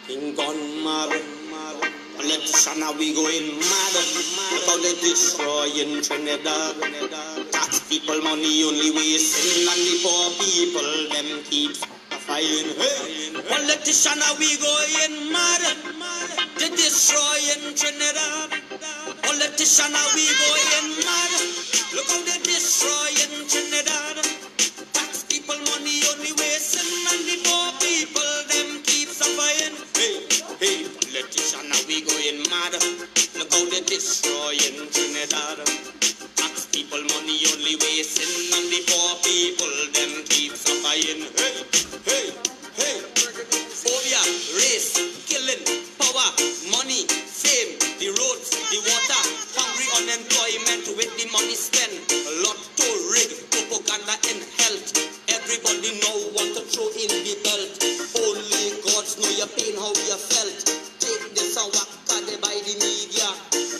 In gone mad. Politician, are we going mad? Look how they destroying Trinidad. Tax people money only wasting, and the poor people them keep fighting. Hey, politician, are we going mad? They destroying Trinidad. Politician, are we going mad? Look how they destroying Trinidad. Tax people money only wasting, and the poor people them keep suffering. Hey, politician, are we going mad? Look how they destroying Trinidad. Tax people money only wasting, and the poor people them keep suffering. Hey. Phobia, race, killing, power, money, fame, the roads, the water, hungry unemployment with the money spent. A lot to rig, propaganda and health. Everybody now want to throw in the belt. Only gods know your pain, how you felt. Take this and whack they by the media.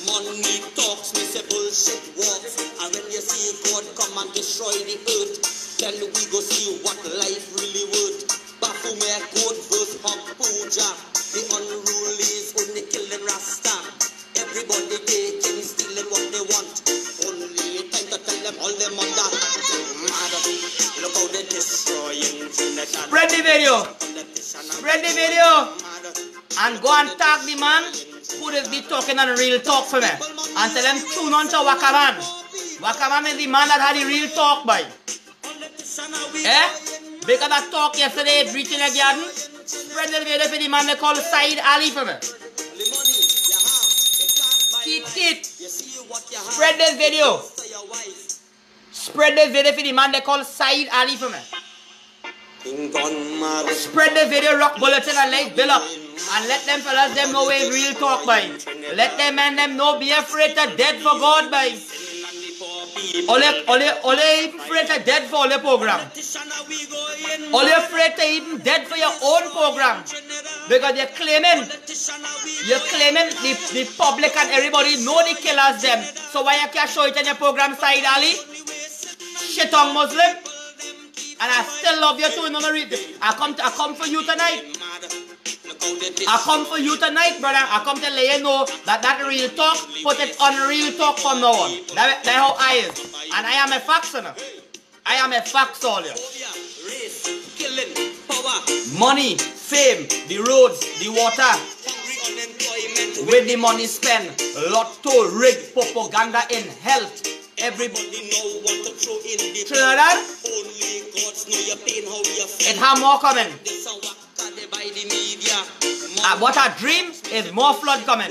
Money talks, me say bullshit walks. And when you see God come and destroy the earth, then we go see what life really worth. Baphomet, God verse Hog Puja. The unrulies only killing Rasta. Everybody taking, stealing what they want. Only time to tell them all them on that. Mad. Look how they destroying Trinidad. Spread the video. Spread the video. And go and tag the man who is be talking on real talk for me. And tell them tune on to Wakaman. Wakaman is the man that had the real talk by. Because that talk yesterday reaching a garden. Spread the video for the man they call Said Ali for me. Keep. Spread this video. Spread this video for the man they call Said Ali for me. Spread the video, rock bulletin and like Bill up. And let them fellas them know where real talk by. Let them and them know be afraid to dead for God by. Only afraid to dead for all the program. Only afraid to even dead for your own program. Because you're claiming the public and everybody know the killers them. So why you can't show it in your program, Said Ali? Shit on Muslim. And I still love you too. I come for you tonight. I come for you tonight, brother. I come to let you know that real talk, put it on real talk from now on. That's how I is. And I am a fax, you know. I am a fax all you. Money, fame, the roads, the water. With the money spent, lotto, rig, propaganda in health. Everybody know what to throw in the Trinidad. Only gods know your pain, how you feel. It have more coming. What I dream is more flood coming.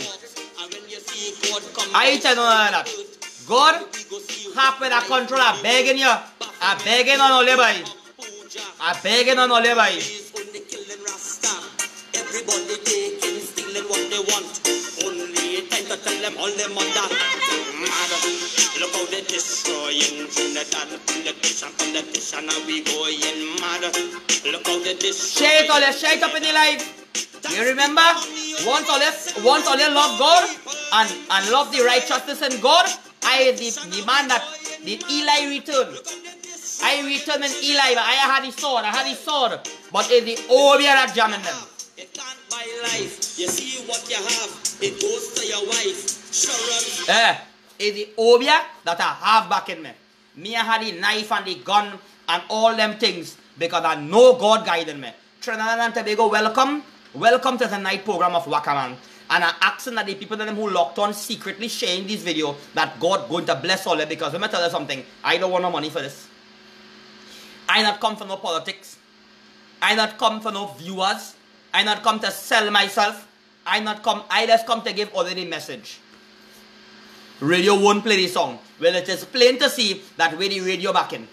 I tell you that. God, half with a control, I begging you. I begging on all everybody. I begging on all everybody. Everybody taking, stealing what they want. Only time to tell them all them on that. Mad. Look how they destroying Trinidad. Politician, are we going mad? Look how they destroy. Shake up in the life. You remember? Once all you love God and love the righteousness in God, I the man that did Eli return. I returned in Eli, but I had the sword. But it's the Obia that jamming them. It can't buy life. You see what you have, it goes to your wife. Sure. It's the Obia that I have back in me. Me, I had the knife and the gun and all them things because I know God guiding me. Trinidad and Tobago, welcome. Welcome to the night program of Wakaman. And I'm asking that the people that who locked on secretly sharing this video that God going to bless all of it, because let me tell you something. I don't want no money for this. I not come for no politics. I not come for no viewers. I not come to sell myself. I just come to give already message. Radio won't play the song. Well, it is plain to see that with the radio backing.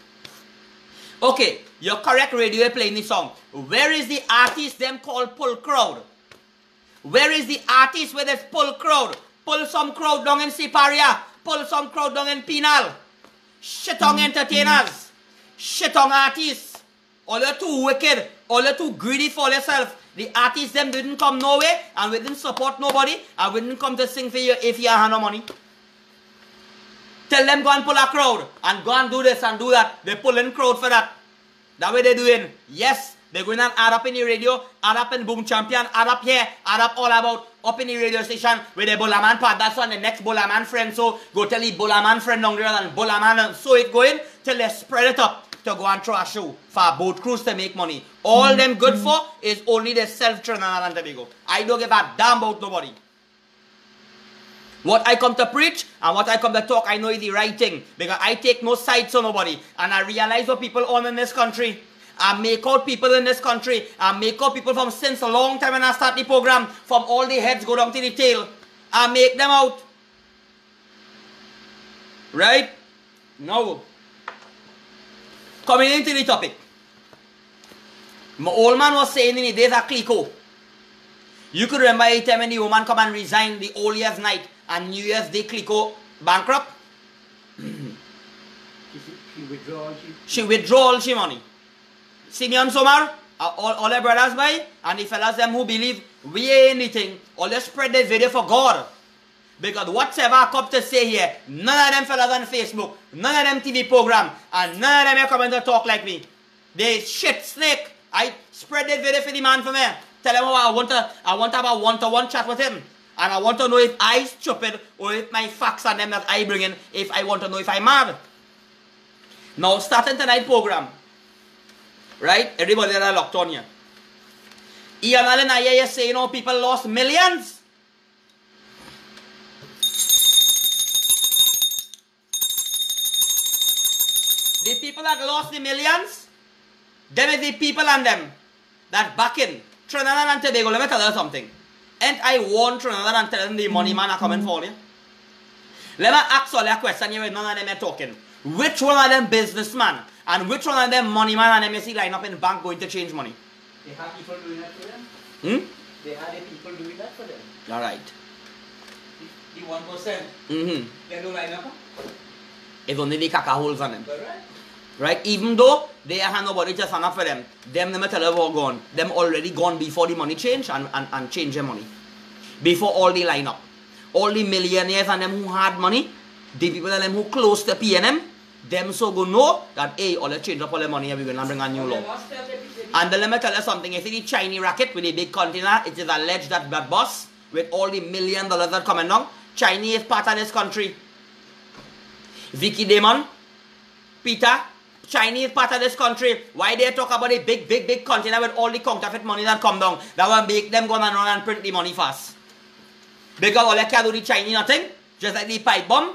Okay, you're correct, radio playing the song. Where is the artist them called Pull Crowd? Where is the artist where there's Pull Crowd? Pull some crowd down in Siparia. Pull some crowd down in Penal. Shit on entertainers. Shit on artists. All you're too wicked. All you're too greedy for yourself. The artists them didn't come nowhere and we didn't support nobody and we didn't come to sing for you if you have no money. Tell them go and pull a crowd and go and do this and do that. They pull in crowd for that. That way they're doing. Yes, They're going and add up in the radio, add up in Boom Champion, add up here, add up all about, up in the radio station with the Bolaman part. That's on the next Bolaman friend. So go tell the Bolaman friend longer than Bolaman. So it going till they spread it up to go and throw a show for a boat cruise to make money. All them good for is only the self-Trinidad and Tobago. I don't give a damn about nobody. What I come to preach and what I come to talk, I know is the right thing. Because I take no sides to nobody. And I realize what people own in this country. I make out people in this country. I make out people from since a long time when I start the program. From all the heads go down to the tail. I make them out. Right? Now, coming into the topic. My old man was saying in the days of Clico. You could remember a time when the woman come and resign the Old Year's night and New Year's Day Clico bankrupt. She withdraw all she money. Senior Somar, all the brothers by, and the fellas them who believe we ain't anything, all they spread this video for God. Because whatever I come to say here, none of them fellas on Facebook, none of them TV program, and none of them are coming to talk like me. They shit snake. I spread this video for the man for me. Tell him how I want to have a one-to-one chat with him. And I want to know if I stupid or if my facts and them that I bring in, if I want to know if I'm mad. Now starting tonight's program. Right? Everybody that are locked on here. Ian Allen, I hear you say, you know, people lost millions. The people that lost the millions, them is the people and them that back in Trinidad and Tobago. Let me tell you something. Ain't I warn Trinidad and tell them the money man are coming for you? Let me ask all a question here with none of them are talking. Which one of them businessman and which one of them money man and them you see line up in the bank going to change money? They have people doing that for them. They have the people doing that for them. Alright. The 1%. They don't line up. It's only the caca holes on them. Right. Right? Even though they have nobody to stand up for them, them never tell them what gone. Them already gone before the money change and change their money. Before all the line up. All the millionaires and them who had money, the people and them who close to PNM, them so go know that hey, all the change up all the money and we're gonna bring a new law. And let me tell you something, you see the Chinese racket with a big container, it is alleged that that boss with all the $1 million that coming down, Chinese is part of this country. Vicky Damon, Peter, Chinese part of this country. Why they talk about a big container with all the counterfeit money that come down? That will make them go and run and print the money fast. Because all they can do the Chinese nothing, just like the pipe bomb.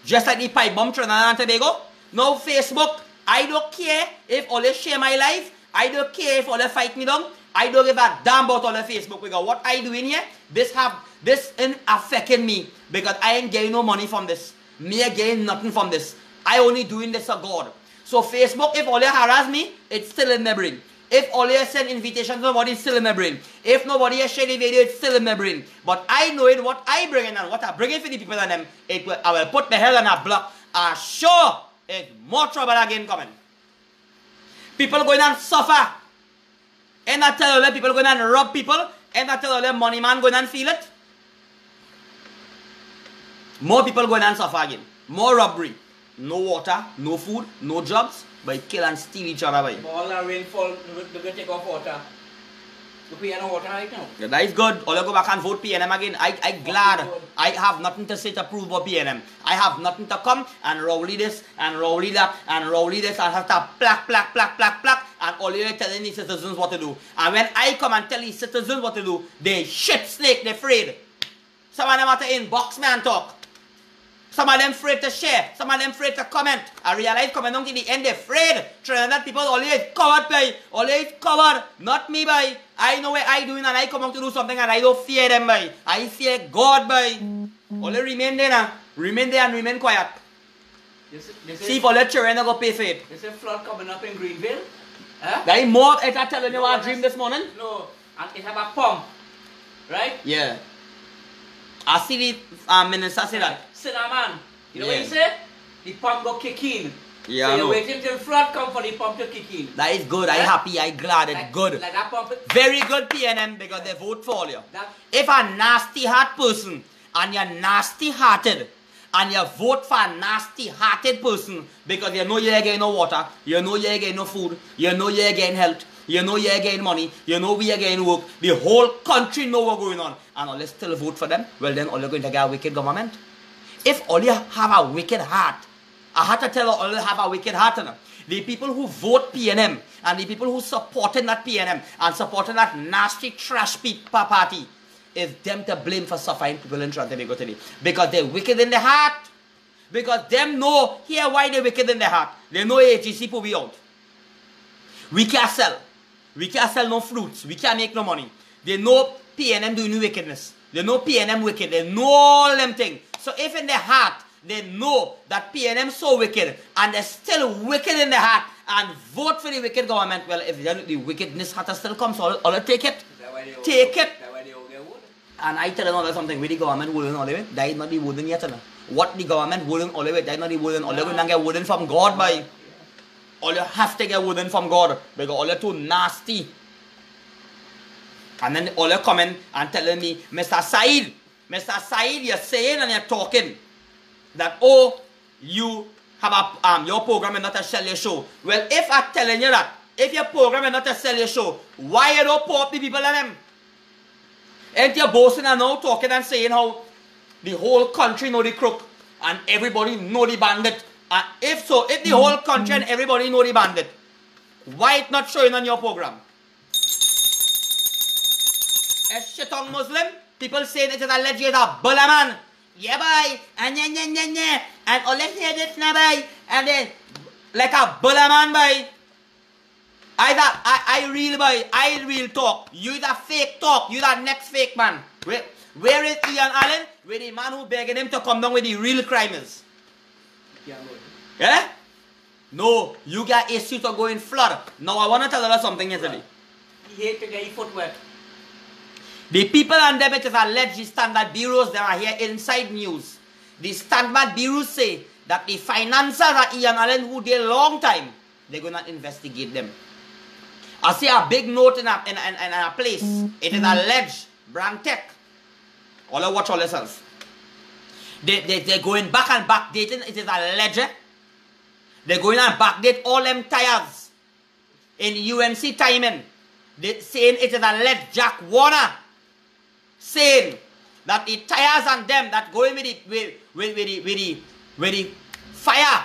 Just like the pipe bomb Trinidad and Tobago. Now Facebook, I don't care if all they share my life. I don't care if all they fight me down. I don't give a damn about all the Facebook. Because what I do in here, this ain't affecting me. Because I ain't getting no money from this. Me getting nothing from this. I only doing this for God. So Facebook, if all they harass me, it's still in my brain. If all they send invitations to nobody, it's still in my brain. If nobody has shared the video, it's still in my brain. But I know it, what I bring in and what I bring in for the people and them, I will put my head on a block. Sure, it's more trouble again coming. People going and suffer. And I tell them people going and rob people. And I tell them money man going and feel it. More people going and suffer again. More robbery. No water, no food, no jobs. But kill and steal each other. By. All the rainfall, they're going to take off water. You pay no water right now. Yeah, that is good. All you go back and vote PNM again. I'm glad. I have nothing to say to prove about PNM. I have nothing to come and rowley this and rowley that and rowley this and have to plaque. And all you're telling the citizens what to do. And when I come and tell the citizens what to do, they shit snake, they're afraid. Some of them have to inbox me and talk. Some of them afraid to share. Some of them afraid to comment. I realize coming down to the end, they're afraid. Trinidad people always covered by. Always covered. Not me by. I know what I doing and I come out to do something and I don't fear them by. I fear God by. Only remain there now. Remain there and remain quiet. See if all the children go pay for it. There's a flood coming up in Greenville. Huh? That is more, is I telling you what I dreamed this morning? No. And it have a pump. Right? Yeah. I see the minister say that. Cinnamon. You know what he said? The pump go kick in. Yeah, so you're waiting till flood come for the pump to kick in. That is good. I'm happy. I'm glad. It's good. Like that pump. Very good PNM because they vote for you. If a nasty heart person and you're nasty hearted and you vote for a nasty hearted person because you know you're getting no water, you know you're getting no food, you know you're getting health, You know you're getting money. You know we are getting work. The whole country know what's going on. And all still vote for them. Well, then all you're going to get a wicked government. If all you have a wicked heart, I had to tell all you have a wicked heart. The people who vote PNM and the people who supported that PNM and supported that nasty trash party is them to blame for suffering people in Trinidad today. Because they're wicked in their heart. Because them know here why they're wicked in their heart. They know AGC put we out. We can't sell. We can't sell no fruits. We can't make no money. They know PNM doing wickedness. They know PNM wicked. They know all them things. So if in their heart they know that PNM so wicked and they're still wicked in their heart and vote for the wicked government, well, if the wickedness had to still come, so I'll take it. Take it. And I tell you something, with the government wooden all the way, that is not the wooden yet. What the government wooden all the way, that is not the wooden. All you can get wooden from God by. All you have to get wooden from God because all you're too nasty. And then all you're coming and telling me, Mr. Said, you're saying and you're talking that, oh, you have your program is not a sell your show. Well, if I'm telling you that, if your program is not a sell your show, why you don't pop the people in them? Ain't you boasting and now talking and saying how the whole country know the crook and everybody know the bandit? And if so, if the whole country and everybody know the bandit, why it not showing on your program? A shitong Muslim, people say it is alleged as a bulla man. Yeah, boy, and and all let's hear this now, boy, and then like a bulla man, boy. I real talk. You the fake talk. You the next fake man. Where is Ian Allen? Where the man who begging him to come down with the real criminals? Yeah? No, you got issues to go in flood. Now I want to tell you something yesterday. He hate to get his foot wet. The people and them, it is alleged the Standard Bureaus, they are here inside news. The Standard Bureaus say that the financiers at Ian Allen, who did a long time, they're going to investigate them. I see a big note in a place. It is alleged, Brandtech. All watch all yourselves. They're going back and backdating. It is alleged. They're going and backdate all them tires in UNC timing. They saying it is alleged Jack Warner saying that the tires and them that going with the fire,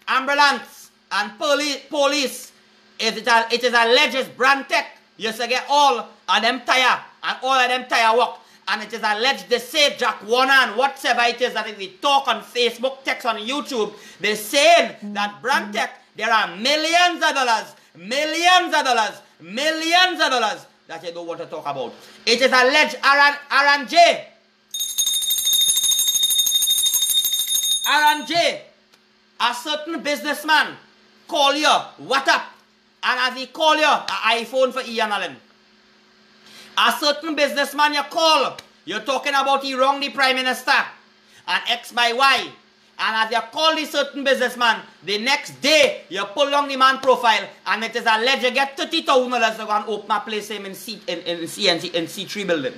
ambulance and police, it is alleged Brandtech used to get all of them tire and all of them tire work. And it is alleged they say Jack Warner and whatever it is that if we talk on Facebook, text on YouTube, they're saying that Brandtech, there are millions of dollars that you don't want to talk about. It is alleged Aaron J, a certain businessman call you, what up? And as he call you, an iPhone for Ian Allen. A certain businessman you call, you're talking about he wrong the Prime Minister and X by Y. And as you call the certain businessman, the next day you pull on the man profile and it is alleged you get $30,000 to go and open a place him in C3 building.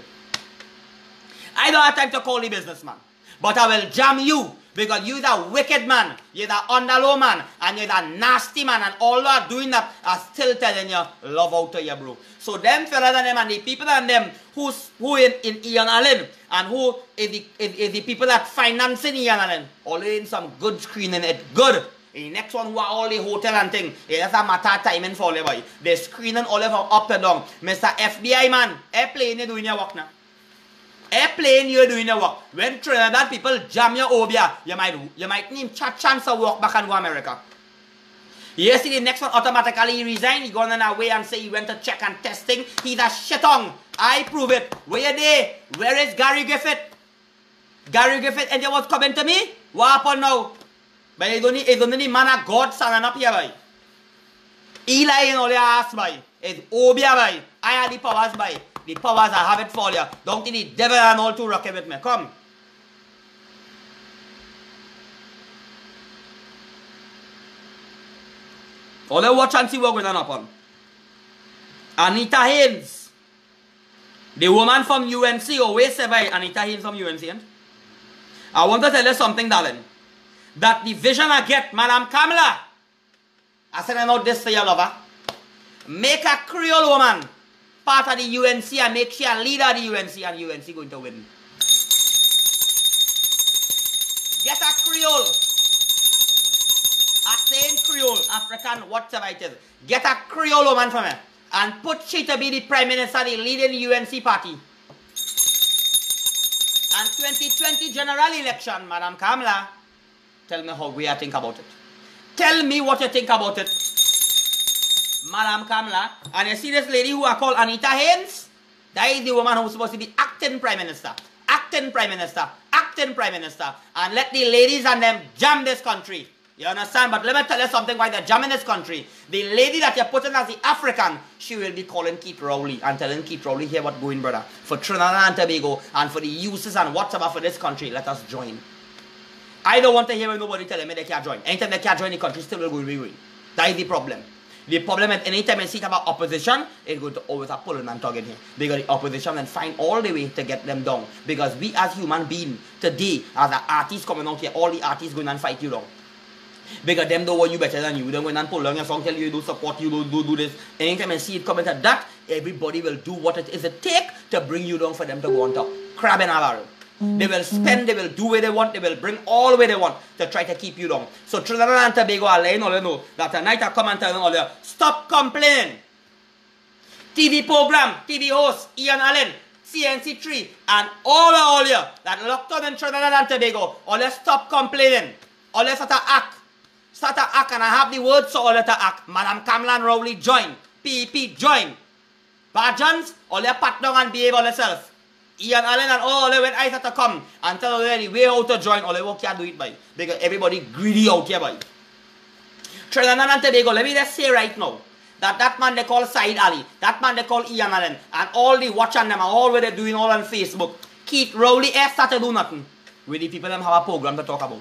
I don't have time to call the businessman, but I will jam you because you're the wicked man, you're the underlow man, and you're the nasty man, and all you are doing that are still telling you love out of you, bro. So them fellas and them and the people and them who in Ian Allen and who is the people that financing Ian Allen, all in some good screening it good. The next one who are all the hotel and thing, it's a matter of timing for all boy. They're screening all of up and down. Mr. FBI man, airplane you doing your work now. Airplane you're doing your work. When Trinidad people jam your obia, you might need chance to walk back and go America. Yes, the next one automatically resign. He gone on away and say he went to check and testing. He's a shitong. I prove it. Where you there? Where is Gary Griffith? Gary Griffith and you was coming to me? What happened now? But it's only the man of God standing up here, boy. Eli in all your ass, boy. It's obia, boy. I have the powers, boy. The powers I have it for you. Don't think the devil and all to rock it with me. Come. All watch and see what's going on upon. Anita Haynes. The woman from UNC, always say by Anita Haynes from UNC. I want to tell you something, darling. That the vision I get, Madam Kamala. I said I know this to your lover. Make a Creole woman part of the UNC and make she a leader of the UNC and UNC going to win. Get a Creole. A same Creole, African, whatever it is. Get a Creole woman from her and put she to be the Prime Minister, the leading UNC party. And 2020 general election, Madam Kamala, tell me how we think about it. Tell me what you think about it, Madam Kamala. And you see this lady who I call Anita Haynes? That is the woman who's supposed to be acting Prime Minister. Acting Prime Minister. Acting Prime Minister. And let the ladies and them jam this country. You understand? But let me tell you something why they're jamming this country. The lady that you're putting as the African, she will be calling Keith Rowley and telling Keith Rowley, here what going, brother. For Trinidad and Tobago and for the uses and whatever for this country, let us join. I don't want to hear nobody telling me they can't join. Anytime they can't join the country, still will be going. That is the problem. The problem is anytime I see about opposition, it's going to always have pulling and tugging here. Because the opposition then find all the way to get them down. Because we as human beings, today, as an artist coming out here, all the artists going and fight you down. Because them know you better than you. They go and pull down your song, tell you do support, you do this. Anytime I see it coming to that, everybody will do what it is it take to bring you down for them to go on top. Crab in a barrel. They will spend, they will do what they want, they will bring all the way they want to try to keep you down. So Trinidad and Tobago are letting all you know that tonight I come and tell them all you, stop complaining. TV program, TV host, Ian Allen, CNC3, and all you that locked on in Trinidad and Tobago, all you stop complaining. All you start to act. Start to act, and I have the words so all you to act. Madam Kamala and Rowley join. PEP join. Bajans, all you pat down and behave on yourself. Ian Allen and all when I start to come and tell you the way how to join, all you can't do it by. Because everybody greedy out here by. Trinidad and Tobago, let me just say right now, that man they call Said Ali, that man they call Ian Allen, and all the watching them, and all what they're doing all on Facebook. Keith Rowley start to do nothing. With the people them have a program to talk about.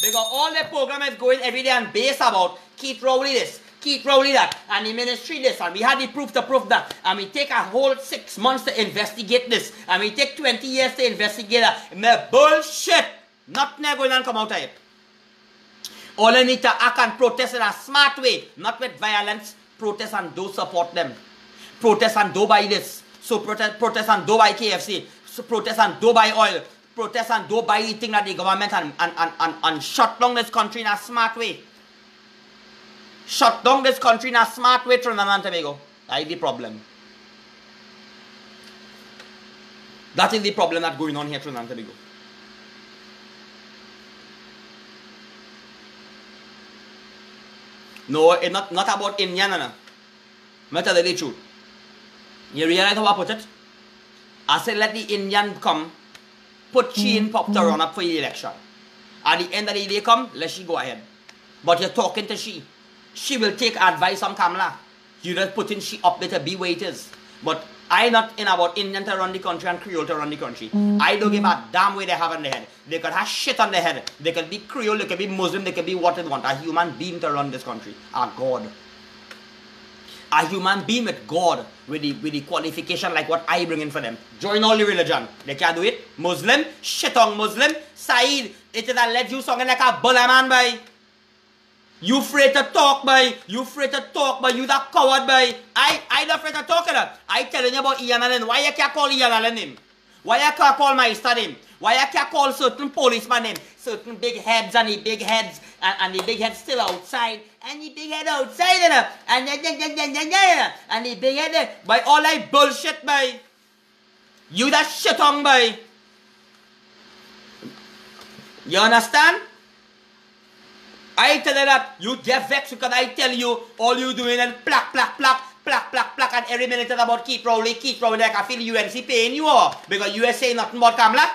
Because all the program is going every day and based about Keith Rowley this, Keith Rowley that, and the ministry this, and we had the proof to prove that, and we take a whole 6 months to investigate this, and we take 20 years to investigate that. Me bullshit! Nothing going to come out of it. All you need to act and protest in a smart way, not with violence. Protest and don't support them. Protest and don't buy this. So protest and don't buy KFC. So protest and don't buy oil. Protest and don't buy anything that the government and shut down this country in a smart way. Shut down this country in a smart way, Trinidad and Tobago. That is the problem. That is the problem that's going on here, Trinidad and Tobago. No, it's not about Indian. No. I'm tell you the truth. You realize how I put it? I said let the Indian come. Put she in pop to run up for the election. At the end of the day come, let she go ahead. But you're talking to she. She will take advice from Kamala. You just putting she up there to be where it is. But I not in about Indian to run the country and Creole to run the country. I don't give a damn way they have on their head. They could have shit on their head. They could be Creole, they could be Muslim, they could be what they want. A human being to run this country. A God. A human being with God, with the qualification like what I bring in for them. Join all the religion. They can't do it. Muslim, shit on Muslim. Said, it is a let you song like a bully man, boy. You afraid to talk, boy. You afraid to talk, boy. You that coward, boy. I not afraid to talk, I telling you about Ian Allen. Why you can't call Ian Allen name? Why you can't call my star name? Why you can't call certain policeman name? Certain big heads and the big heads and the big head still outside. And the big head outside and the big head by all that bullshit, boy. You that shit on, boy. You understand? I tell you that you get vexed because I tell you all you doing and plack, and every minute is about Keith Rowley, like I feel UNC paying you off because you say nothing about Kamala.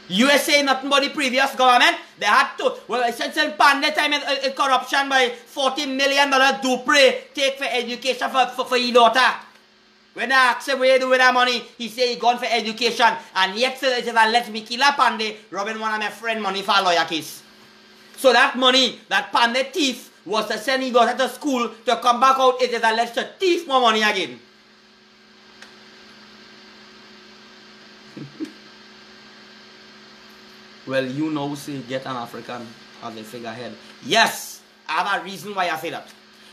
You say nothing about the previous government. They had to, well, since in pandemic time corruption by $40 million Dupre take for education for your daughter. When I ask him what you do with that money, he say he gone for education. And yet it is a let me kill a Pandey, robbing one of my friend money for a lawyer case. So that money, that Pandey thief, was to send he got to school to come back out, it is a let to thief more money again. Well, you know, say get an African as a figurehead. Yes, I have a reason why I say that.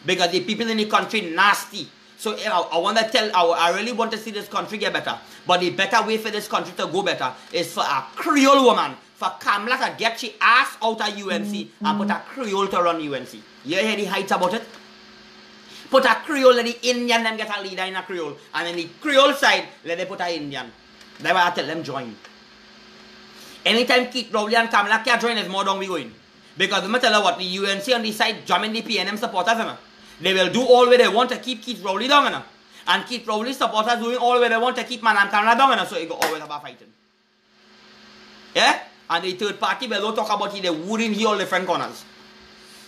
Because the people in the country nasty. So I want to tell, I really want to see this country get better. But the better way for this country to go better is for a Creole woman, for Kamala to get she ass out of UNC and put a Creole to run UNC. You hear the heights about it? Put a Creole, let the Indian then get a leader in a Creole. And then the Creole side, let them put a Indian. That's why I tell them join. Anytime Keith Rowley and Kamala can't join, there's more down we going. Because no matter what, the UNC on the side jamming the PNM supporters, they will do all where they want to keep Keith Rowley down. And Keith Rowley supporters doing all where they want to keep Madam Kamala down. So it go always about fighting. Yeah? And the third party, they don't talk about it, they wood in here all different corners.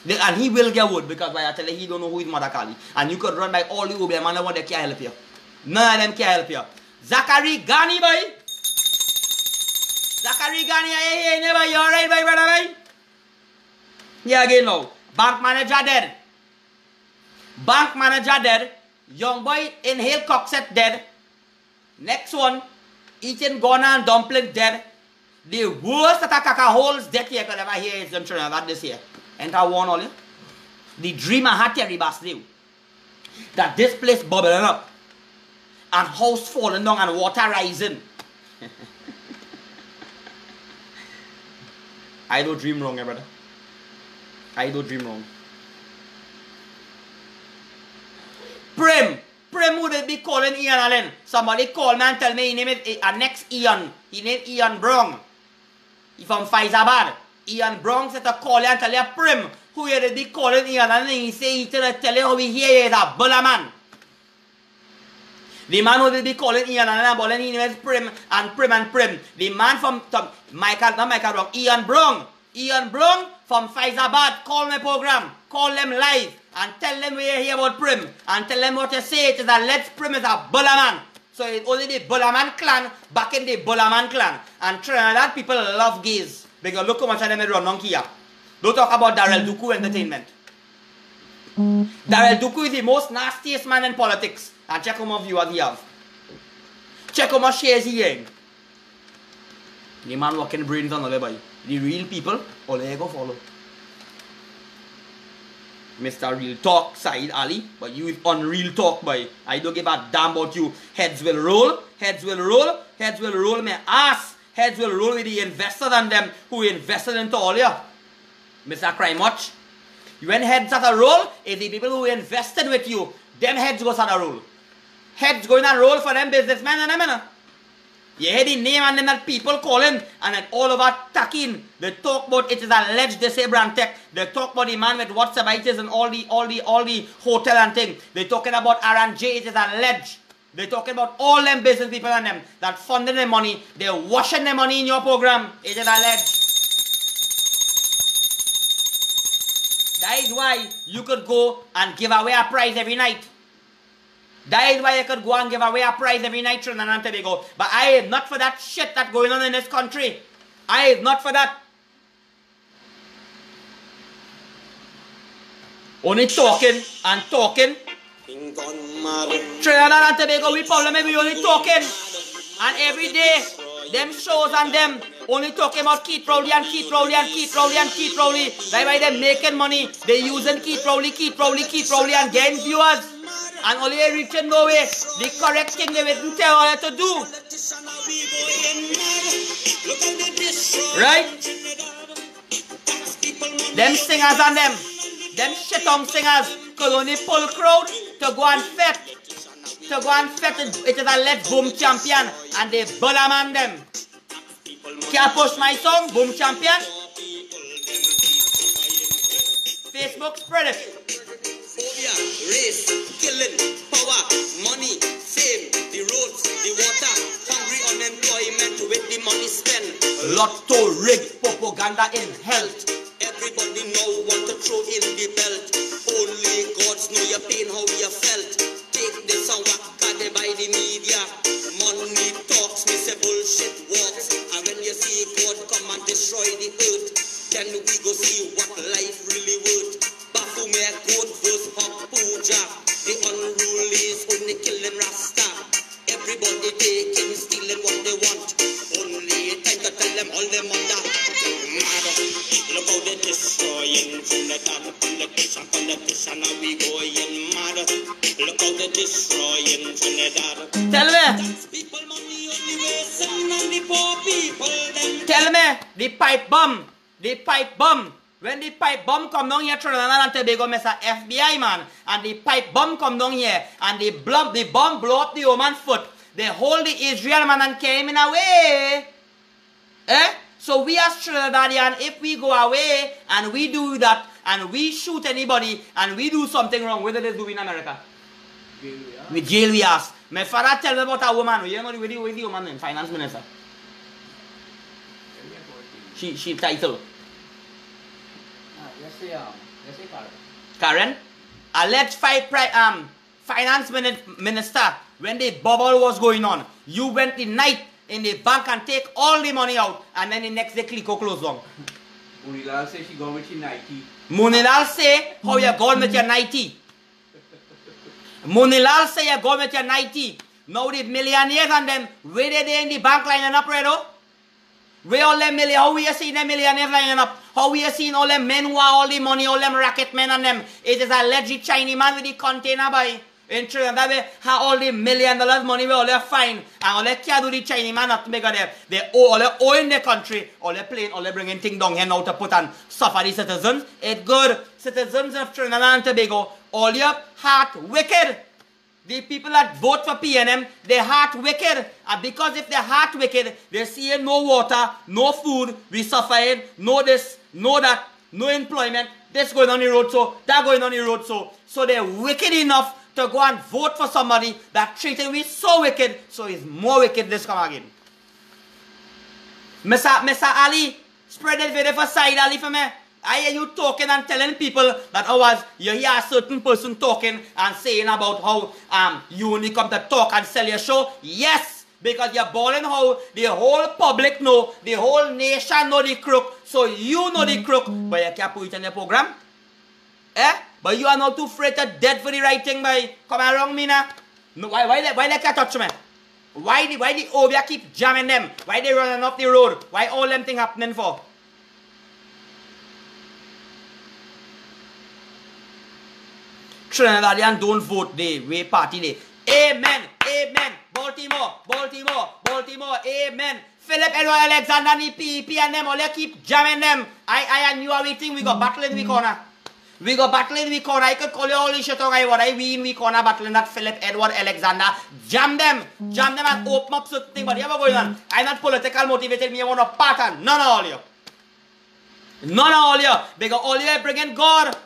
And he will get wood because I tell you, he don't know who is Mother Kali. And you could run by all the Uber man, they can't help you. None of them can help you. Zachary Ghani, boy. Zachary Ghani, hey, never, you alright, boy, brother, boy? Yeah, again now. Bank manager dead. Bank manager dead. Young boy Inhale Coxet dead. Next one, Eating Gona and Dumpling dead. The worst that a caca holes death you could ever hear is in Trinidad this year. Enter one all you. The dream I had Terry Bass knew that this place bubbling up and house falling down and water rising. I don't dream wrong, brother. I don't dream wrong. Prim would be calling Ian Allen. Somebody call me and tell me his name is next Ian. His name Ian Brown. He from Faizabad. Ian Brown said to call you and tell you Prim. Who you be calling Ian Allen? He say he tell you how we hear is a bulla man. The man who will be calling Ian Allen and calling his name is Prim and Prim and Prim. The man from Michael Brown. Ian Brown. Ian Brown from Faizabad. Call my program. Call them live. And tell them we hear about Prim. And tell them what you say. It is a Let's Prim is a bulla man. So it's only the Bullaman clan back in the Bullaman clan. And Trinidad people love gays. Because look how much of them run on here. Don't talk about Darrell Duku entertainment. Darrell Duku is the most nastiest man in politics. And check how much viewers he have. Check how much shares he getting. The man working brains on the boy. The real people, all they go follow. Mr. Real Talk, Saeed Ali, but you is unreal talk, boy. I don't give a damn about you. Heads will roll, heads will roll, heads will roll my ass. Heads will roll with the investors and them who invested into all you. Mr. Crime Watch. When heads at a roll, it's the people who invested with you. Them heads goes at a roll. Heads going and roll for them businessmen and them. You hear the name and then that people calling and then all over talking. They talk about it is alleged they say brand tech. They talk about the man with WhatsAppitis and all the hotel and thing. They talking about R&J, it is alleged. They talking about all them business people and them that funding their money. They're washing their money in your program. It is alleged. That is why you could go and give away a prize every night. That is why you could go and give away a prize every night, Trinidad and Tobago. But I am not for that shit that's going on in this country. I am not for that. Only talking and talking. Trinidad and Tobago, we problem is we only talking. And every day, them shows and them only talking about Keith Rowley and Keith Rowley and Keith Rowley and Keith Rowley. That's why they're making money. They're using Keith Rowley and getting viewers. And only reaching nowhere. The correct thing they will tell you to do. Right? Them singers and them shit-on singers could only pull crowd to go and fet. It is a Let's Boom champion. And they bullaman them. Can't push my song, Boom champion. Facebook spread it. Race, killing, power, money, fame, the roads, the water, hungry unemployment with the money spent. Lotto rig, propaganda in health. Everybody now want to throw in the belt. Only gods know your pain, how you felt. Take this and whack it by the media. Money talks, me say bullshit walks. And when you see God come and destroy the earth, then we go see what life really worth. Baphomet God versus Hawk Puja. The unrulies only killing Rasta. Everybody taking, stealing what they want. Only time to tell them all them on that. Mad. Look how they destroying Trinidad. destroying Trinidad. Tell me. Tax people money only wasting and the poor people them. Tell me, the pipe bomb. When the pipe bomb come down here, Trinidad and Tobago, Mr. FBI man, and the pipe bomb come down here, and the bomb blow up the woman's foot. They hold the Israel man and carry him in away. So we as Trinidadian, if we go away and we do that, and we shoot anybody, and we do something wrong, what do they do in America? We jail we ask. My father tell me about a woman. You know the woman name? Finance minister. She title. Let's say Karen. Karen, alleged finance minister, when the bubble was going on, you went the night in the bank and take all the money out, and then the next day Clico closed down. Munilal say she gone with your Nike. Munilal say how you gone with your 90. Munilal say you gone with your 90. Now the millionaires and them, where they in the bank lining up, right? Where all them how we are seeing them millionaires lining up? How we are seeing all them men who are all the money, all them racket men and them? It is a legit Chinese man with the container by in Trinidad. How all the $1 million money we all they fine and all they can't do the Chinese man not to make they all they owe in the country, all they playing, all they bringing things down here now to put and suffer the citizens. It's good. Citizens of Trinidad and Tobago, all your heart wicked. The people that vote for PNM, their heart wicked. And because if their heart wicked, they see no water, no food, we suffering, no this, no that, no employment, this going on the road so, that going on the road so. So they're wicked enough to go and vote for somebody that treated me so wicked, so it's more wicked this come again. Mr. Ali, spread the video for side Ali for me. I hear you talking and telling people that you hear a certain person talking and saying about how you only come to talk and sell your show. Yes, because you're balling how the whole public know, the whole nation know the crook. So you know the crook, but you can't put it in your program. But you are not too afraid to dead for the right thing, by come around me now. No, why they can't touch me? Why the Obia keep jamming them? Why they running off the road? Why all them thing happening for? Trinidadian don't vote day, we party day. Amen, amen. Baltimore, Baltimore, Baltimore, amen. Philip Edward Alexander and the PEP and them, all they keep jamming them. I and you are waiting, we got battle in the corner. We got battle in the corner. I could call you all the shit on what I win, we corner battling that Philip Edward Alexander. Jam them and open up certain thing, but you ever going on? I'm not political motivated, me I want a pattern. None of all you. None of all you. Because all you are bringing God.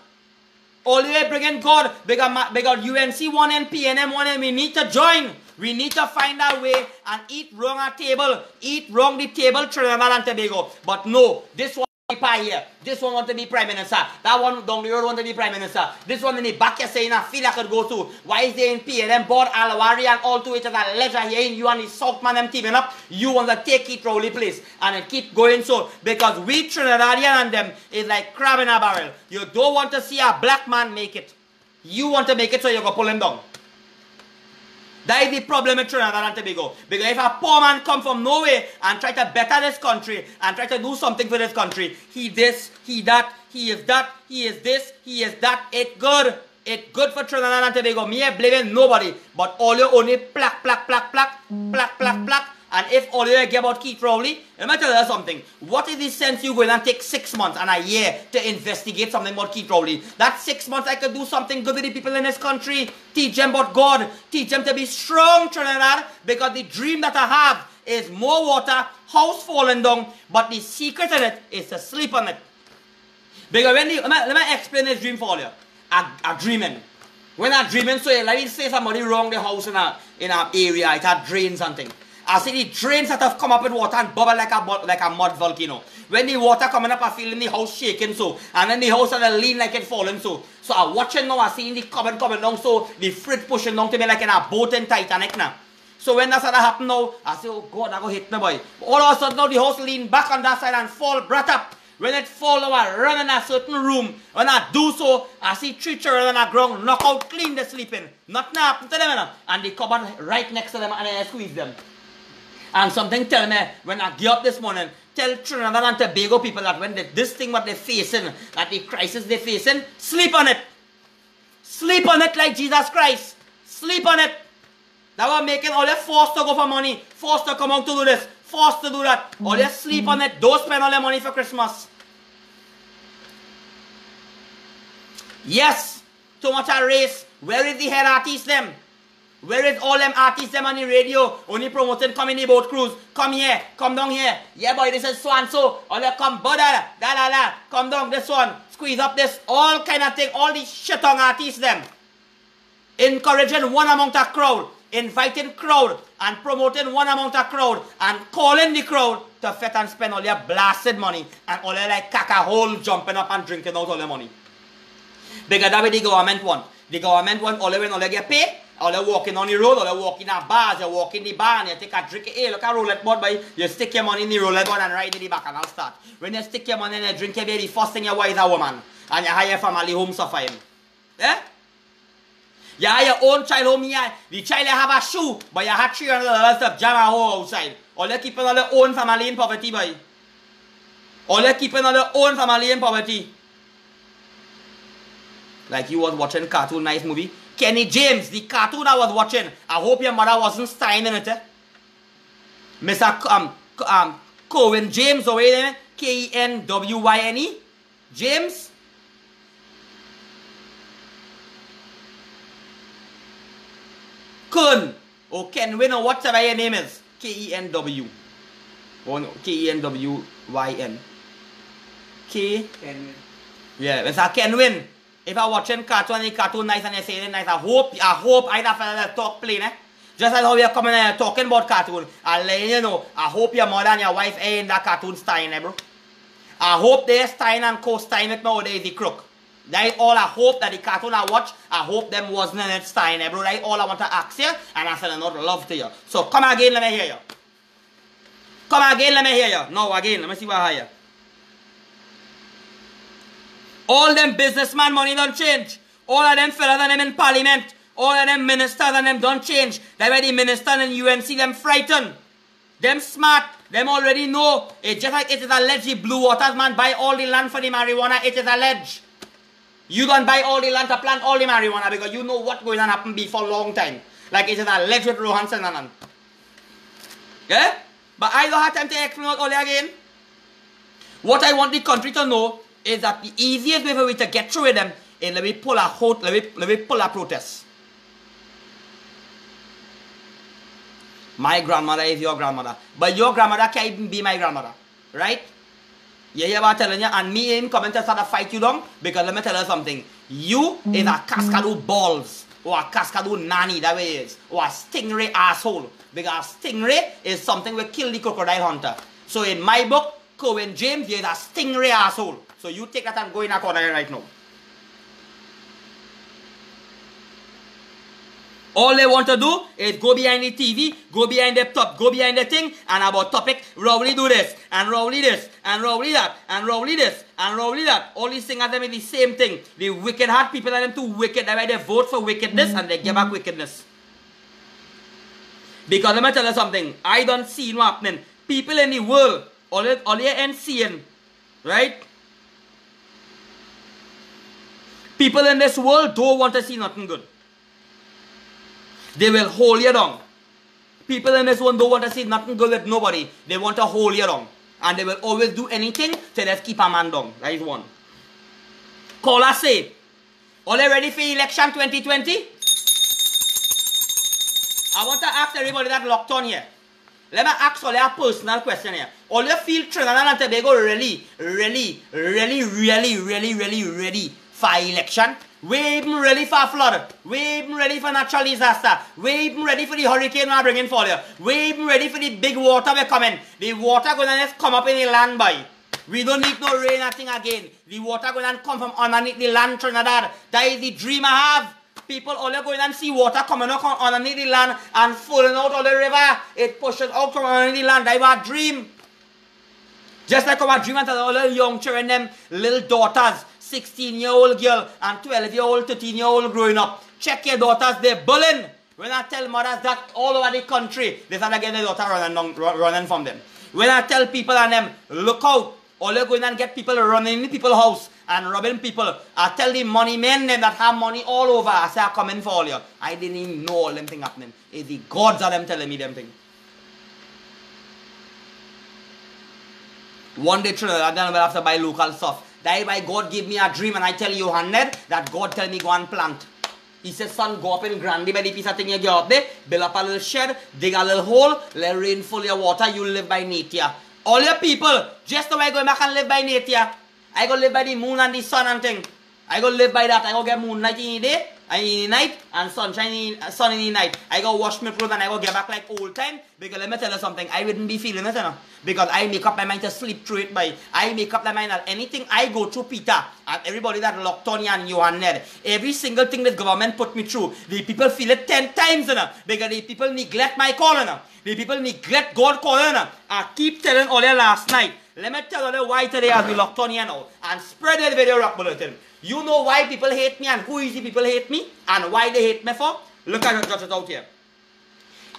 All the way bringing God, because UNC 1 and PNM 1 and we need to join. We need to find our way and eat wrong our table. Eat wrong the table, Trinidad and Tobago. But no, this one pie here. This one want to be Prime Minister. That one down the road want to be Prime Minister. This one in the back here saying I feel I could go to. Why is they in PNM, board Alawari and all to it as a ledger here in you and the South man them teaming up. You want to take it Rowley place and it keep going so. Because we Trinidadian and them is like crab in a barrel. You don't want to see a black man make it. You want to make it so you go pull him down. That is the problem with Trinidad and Tobago. Because if a poor man come from nowhere and try to better this country and try to do something for this country, he this, he that, he is that, he is this, he is that, it's good. It's good for Trinidad and Tobago. Me ain't blaming nobody. But all you only plack. And if all you get about Keith Rowley, let me tell you something. What is the sense you going and take 6 months and a year to investigate something about Keith Rowley? That 6 months I could do something good with the people in this country. Teach them about God. Teach them to be strong, Trinidad. Because the dream that I have is more water, house falling down. But the secret in it is to sleep on it. Because when let me explain this dream for you. I'm dreaming. When I'm dreaming, so let me say somebody wrong the house in a area, it had drains and things. I see the drains that have come up with water and bubble like a mud volcano. When the water coming up, I feel in the house shaking so. And then the house had lean like it falling so. So I'm watching now, I see the coming down so. The fridge pushing down to me like in a boat in Titanic now. So when that started happen now, I say, oh God, I go hit me boy. All of a sudden now the house lean back on that side and fall brought up. When it fall now, I run in a certain room. When I do so, I see 3 children on the ground, knock out clean, they sleeping. Nothing happened to them now. And the cupboard right next to them and I squeeze them. And something tell me, when I get up this morning, tell Trinidad and Tobago people that when this thing what they're facing, that the crisis they're facing, sleep on it. Sleep on it like Jesus Christ. sleep on it. That was making all your forced to go for money, forced to come out to do this, forced to do that. All your sleep on it. Don't spend all your money for Christmas. Yes, too much a race. Where is the head artist them? Where is all them artists them on the radio? Only promoting come in the boat cruise. Come here, come down here. Yeah boy, this is so and so. All you come, da. Come down this one. Squeeze up this. All kind of thing. All these shit on artists them. Encouraging one amount of crowd. Inviting crowd. And promoting one amount of crowd. And calling the crowd to fit and spend all your blasted money. And all your like caca hole jumping up and drinking out all your money. Because that's what the government want. The government want all you get paid. All you walking on the road, all you walking in bars, you walk in the bar and you take a drink. Hey, look at roulette board, boy. You stick your money in the roulette board and ride in the back and I'll start. When you stick your money in the drink, you be the first thing you want is a woman. And you hire your family home suffering. Eh? You hire your own child home here. The child you have a shoe, but you have $300 to jam a hole outside. All you keeping all your own family in poverty, boy. All you keeping all your own family in poverty. Like you was watching cartoon nice movie. Kenny James, the cartoon I was watching. I hope your mother wasn't styling it. Mr. Cohen James, or wait, Kenwyne. James. Kun. Or Kenwyn, or whatever your name is. Kenw. Oh no, Kenwyn. Kenwyn. Yeah, Mr. Kenwyn. If I'm watching cartoon and the cartoon nice and you say it nice, I hope I that fella talk plain, eh? Just as how we are coming and talking about cartoon. I let you know, I hope your mother and your wife ain't in that cartoon style, eh, bro? I hope they're style and co-style it nowadays, the crook. That is all I hope that the cartoon I watch, I hope them wasn't in it style, eh, bro? That is all I want to ask you, and I said I not love to you. So come again, let me hear you. Come again, let me hear you. No, again, let me see what I hear you. All them businessman money don't change. All of them fellas and them in parliament. All of them ministers and them don't change. That's why the minister and UNC them frightened. Them smart. Them already know. It's just like it is alleged the Blue Waters man buy all the land for the marijuana. It is alleged. You don't buy all the land to plant all the marijuana because you know what's going to happen before a long time. Like it is alleged with Rohan Sananan. Yeah? But I don't have time to explain all again. What I want the country to know is that the easiest way for we to get through with them is let me pull a protest. My grandmother is your grandmother. But your grandmother can't even be my grandmother. Right? You hear what I'm telling you? And me ain't coming to start to fight you down because let me tell you something. You is a cascadoo balls or a cascadoo nanny, that way it is. Or a stingray asshole. Because stingray is something we kill the crocodile hunter. So in my book, Cohen James, you're a stingray asshole. So you take that and go in a corner right now. All they want to do is go behind the TV, go behind the top, go behind the thing, and about topic, Rowley do this, and Rowley this, and Rowley that, and Rowley this, and Rowley that. All these things are them is the same thing. The wicked heart people are them too wicked. That's why they vote for wickedness and they give back wickedness. Because let me tell you something. I don't see what's happening. People in the world, all you ain't seeing, right? People in this world don't want to see nothing good. They will hold you down. People in this world don't want to see nothing good with nobody. They want to hold you down. And they will always do anything to just keep a man down. That is one. Caller say, are you ready for election 2020? I want to ask everybody that locked on here. Let me ask all a personal question here. All you feel Trinidad and Tobago really ready for election? We even ready for flood. We even ready for natural disaster. We even ready for the hurricane we're bringing for you. We even ready for the big water we're coming. The water gonna just come up in the land by. We don't need no rain nothing again. The water gonna come from underneath the land, Trinidad. That is the dream I have. People all going and see water coming up underneath the land and falling out of the river. It pushes out from underneath the land. That is our dream. Just like our dream and all the young children, them little daughters. 16-year-old girl and 12-year-old, 13-year-old growing up. Check your daughters, they're bullying. When I tell mothers that all over the country, they start to get their daughter running from them. When I tell people and them, look out, all you're going and get people running in people's house and robbing people. I tell the money men them that have money all over, I say I come in for all you. I didn't even know all them thing happening. It's the gods are them telling me them thing. One day Trinidad will have to buy local stuff. That is why God give me a dream and I tell you 100 that God tell me go and plant. He says, son, go up in Grandy by the piece of thing you get up there, build up a little shed, dig a little hole, let rain full your water, you live by nature. All your people, just the way I go back and live by nature. I go live by the moon and the sun and thing. I go live by that. I go get moonlight in the day, and in the night, and sun in the night. I go wash my clothes and I go get back like old time. Because let me tell you something, I wouldn't be feeling it, you know. Because I make up my mind to sleep through it by. I make up my mind that anything I go through, Peter, and everybody that locked on you and you and Ned, every single thing the government put me through, the people feel it 10 times, you know. Because the people neglect my call, you know. The people neglect God calling, you know. I keep telling all you last night. Let me tell you why today as we locked on here now and spread the video rock bulletin. You know why people hate me and who is the people hate me and why they hate me for? Look at it, jot it out here.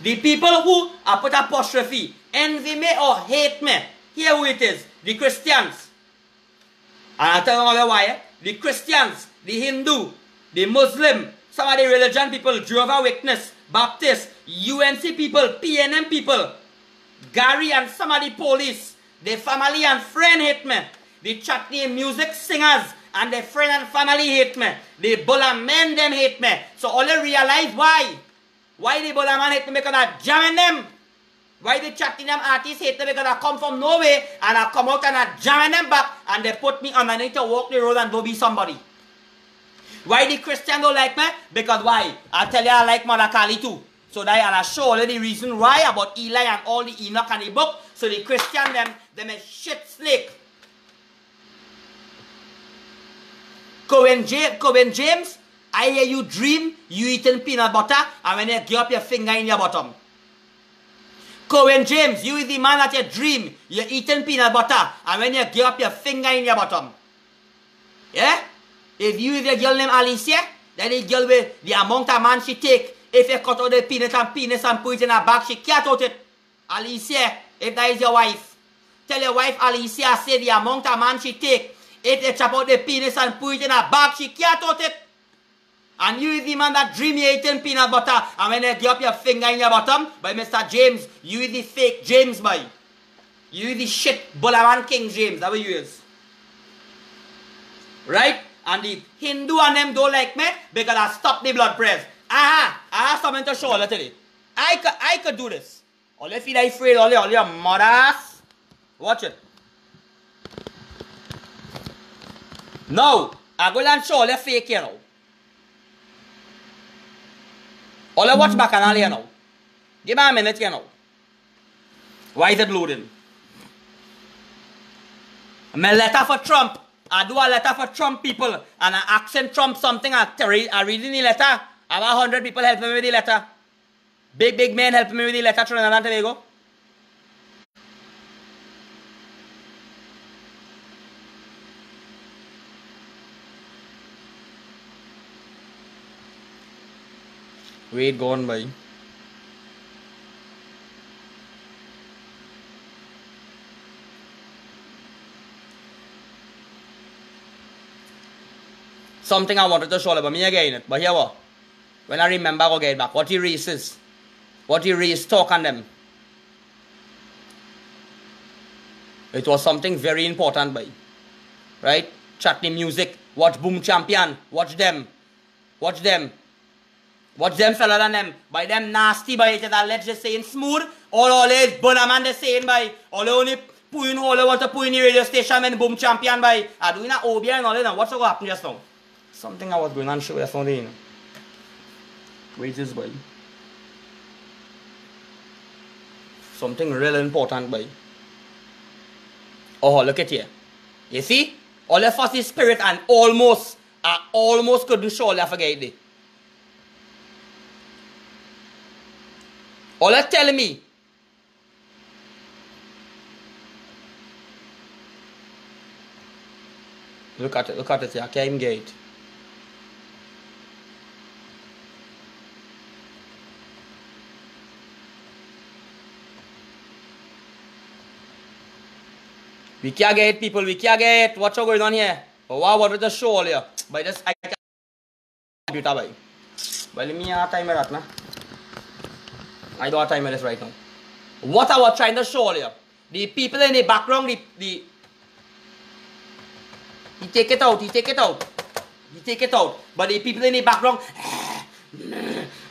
The people who are put apostrophe, envy me or hate me. Here who it is. The Christians. And I'll tell you why. The Christians, the Hindu, the Muslim, some of the religion people, Jehovah's Witness, Baptist, UNC people, PNM people, Gary and some of the police. The family and friend hate me. The chutney music singers and the friend and family hate me. The Bola men them hate me. So all you realize why? Why the Bola man hate me? Because I jamming them. Why the chutney them artists hate me? Because I come from nowhere and I come out and I jamming them back and they put me underneath to walk the road and go be somebody. Why the Christian don't like me? Because why? I tell you I like Mother Kali too. So that I'll show you the reason why about Eli and all the Enoch and the book. So the Christian them a shit snake. Cohen James, I hear you dream, you eating peanut butter, and when you get up your finger in your bottom. Cohen James, you is the man that you dream, you eating peanut butter, and when you get up your finger in your bottom. Yeah? If you is a girl named Alicia, then the girl with the amount of man she take, if you cut out the penis and put it in her bag, she can't out it. Alicia, if that is your wife, tell your wife Alicia say the amount of man she take. If you chop out the penis and put it in her bag, she can't out it. And you is the man that dream you eating peanut butter. And when you get up your finger in your bottom, by Mr. James, you is the fake James boy. You is the shit Bolaman King James. That's what you is. Right? And the Hindu and them don't like me because I stopped the blood press. I have something to show you today. I could do this. All you feel afraid, all your mothers. Watch it. Now, I'm going to show you fake here now. All you watch back canal here now. Give me a minute here now. Why is it loading? My letter for Trump. I do a letter for Trump people. And I accent Trump something. I read in the letter. I have 100 people helping me with the letter. Big men helping me with the letter. Trinidad and Tobago. Wait, go on by. Something I wanted to show you, but me again. But here what? When I remember, I'll get it back. What he races. What he race talk on them. It was something very important, by. Right? Chutney music. Watch Boom Champion. Watch them. Watch them. Watch them fella than them. By them nasty by it is a let's just saying smooth. All is Bonaman the saying by. All only putting all want to put in the radio station and Boom Champion by. I doing an OB and all that. What's going to happen just now? Something I was going on show you something. Wait this by. Something really important by. Oh look at here. You see? All the fussy spirit and almost couldn't show you forget it. All that telling me. Look at it here. I can't even get it. We can't get it, people. We can't get it. What's going on here? But what I wanted to show all you, by this I can computer by. But let me have time with that now. I don't have time with this right now. What I was trying to show all you, the people in the background, he take it out, he take it out. He take it out. But the people in the background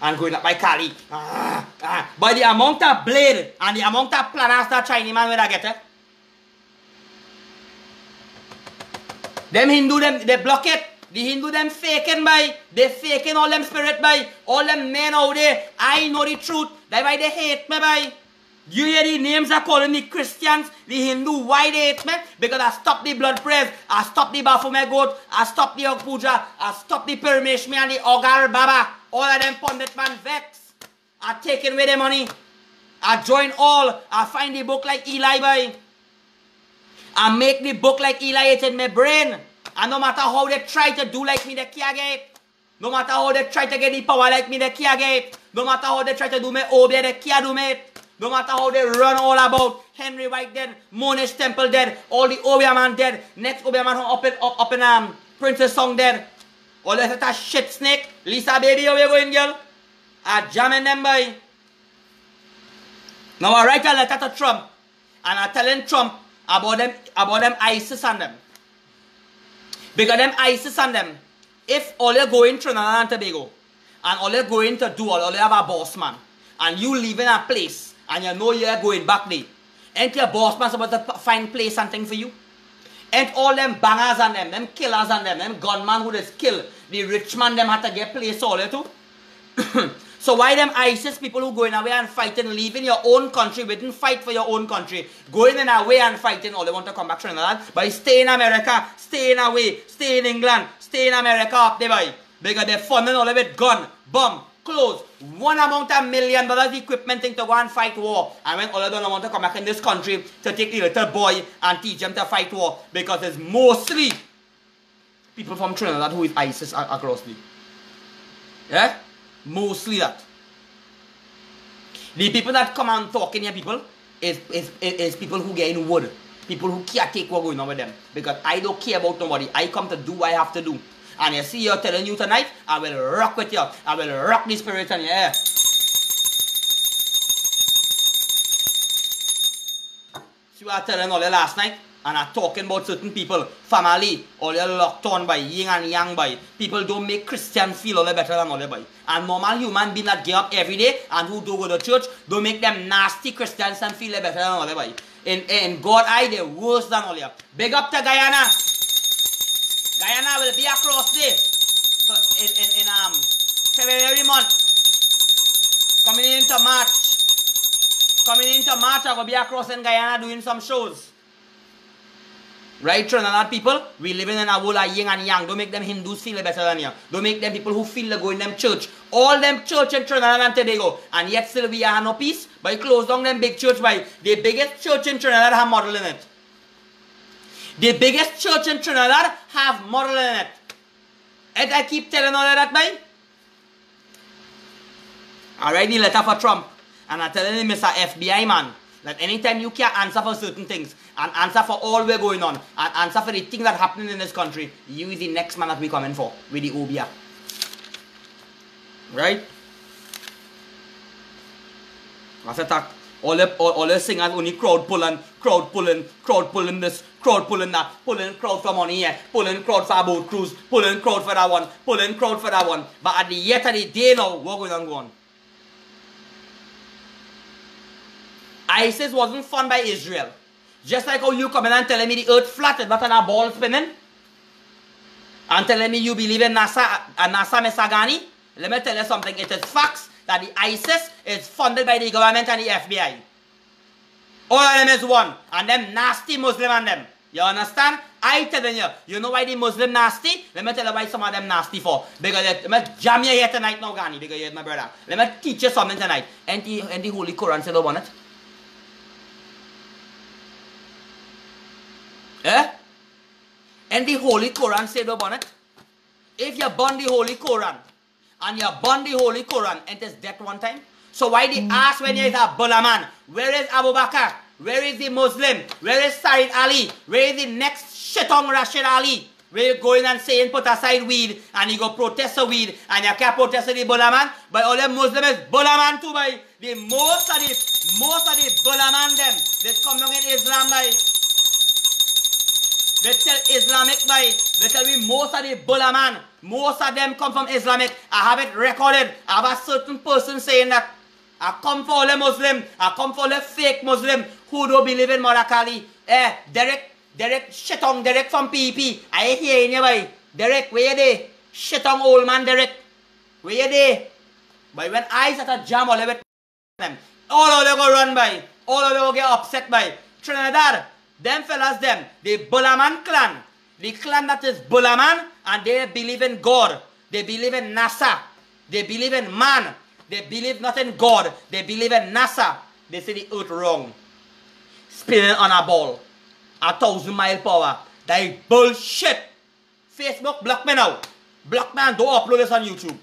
and going up by Cali. By the amount of blade and the amount of planners that Chinese man will get it. Them Hindu, they block it. The Hindu, them faking by. They faking all them spirit by. All them men out there. I know the truth. That's why they hate me by. You hear the names are calling the Christians, the Hindu, why they hate me? Because I stop the blood prayers, I stop the Baphomet goat, I stop the Og Puja, I stop the Parameshmi and the Ogar Baba. All of them pundit man vex. I taking away their money. I join all. I find the book like Eli by. I make the book like Eli, it's in my brain. And no matter how they try to do like me, they can't get it. No matter how they try to get the power like me, they can't get it. No matter how they try to do me obey, they can't do me. No matter how they run all about, Henry White dead, Monash Temple dead, all the Obeah man dead, next Obeah man up in Princess Song dead. All that shit snake, Lisa baby, how you going, girl? I jamming them by. Now I write a letter to Trump, and I telling Trump about them ISIS and them. Because them ISIS and them, if all you go in Trinidad and Tobago, and all you going to do, all you have a boss man, and you live in a place, and you know you're going back there, ain't your boss man supposed to find place and thing for you? Ain't all them bangers and them killers and them gunmen who just kill, the rich man them have to get place all you too? So why them ISIS people who going away and fighting, leaving your own country, wouldn't fight for your own country, going in away and fighting, all they want to come back to Trinidad, but stay in America, stay in away, stay in England, stay in America up there by, because they're funding all of it, gun, bomb, clothes, one amount of $1 million equipment thing to go and fight war. And when all of them want to come back in this country to take the little boy and teach them to fight war, because it's mostly people from Trinidad who is ISIS across the. Yeah? Mostly that. The people that come and talk in here, people, is people who get in wood. People who can't take what's going on with them. Because I don't care about nobody. I come to do what I have to do. And you see, you're telling you tonight, I will rock with you. I will rock the spirit in your air. See what I was telling all you last night? And I'm talking about certain people, family, all you locked on by, yin and yang by. People don't make Christians feel all better than all you by. And normal human beings that get up every day and who do go to church, don't make them nasty Christians and feel better than all you by. In God's eye, they're worse than all you. Big up to Guyana. Guyana will be across there in February month. Coming into March. I will be across in Guyana doing some shows. Right, Trinidad people, we living in a world of yin and yang. Don't make them Hindus feel better than you. Don't make them people who feel they go in them church. All them church in Trinidad and Tobago. And yet still we are no peace. By close down them big church by. The biggest church in Trinidad have model in it. The biggest church in Trinidad have model in it. And I keep telling all of that, by. I write the letter for Trump. And I'm telling him, Mr. FBI man, that anytime you can't answer for certain things, and answer for all we're going on, and answer for the things that are happening in this country, you is the next man that we coming for, with the Obeah. Right? That's a talk. All the singers only crowd pulling this, crowd pulling that, pulling crowd for money here, pulling crowd for a boat cruise, pulling crowd for that one, pulling crowd for that one. But at the end of the day now, what's going on? ISIS wasn't funded by Israel. Just like how you come in and telling me the earth flat is not on a ball spinning. And telling me you believe in NASA and NASA Mesagani. Let me tell you something. It is facts that the ISIS is funded by the government and the FBI. All of them is one. And them nasty Muslim and them. You understand? I telling you. You know why the Muslim nasty? Let me tell you why some of them nasty for. Because let me jam you here tonight now, Ghani. Because you're my brother. Let me teach you something tonight. And the Holy Quran said about it. Eh? And the Holy Quran said about it. If you burn the Holy Quran, and you burn the Holy Quran, and it's death one time. So why they ask when you is a Bulla man, where is Abu Bakr? Where is the Muslim? Where is Sayyid Ali? Where is the next shitong Rashid Ali? where you go in and saying put aside weed, and you go protest the weed, and you can't protest the Bulla man, but all them Muslims is Bulla man too, boy. The most of the Bulla man them, they come down in Islam, boy. They tell Islamic, boy. They tell me most of the Bulla man, most of them come from Islamic. I have it recorded. I have a certain person saying that I come for all the Muslim, I come for the fake Muslim who don't believe in Morakali. Derek, shit on Derek from PP. I hear you, boy. Derek, where you there? Shit on old man Derek. Where you there? But when I start to jam all of them, all of them go run by. All of them go get upset by. Trinidad, them fellas, the Bullaman clan. The clan that is Bullaman, and they believe in God. They believe in NASA. They believe in man. They believe not in God. They believe in NASA. They say the earth wrong. Spinning on a ball. 1,000 mile per hour. That is bullshit. Facebook, block me now. Block me and don't upload this on YouTube.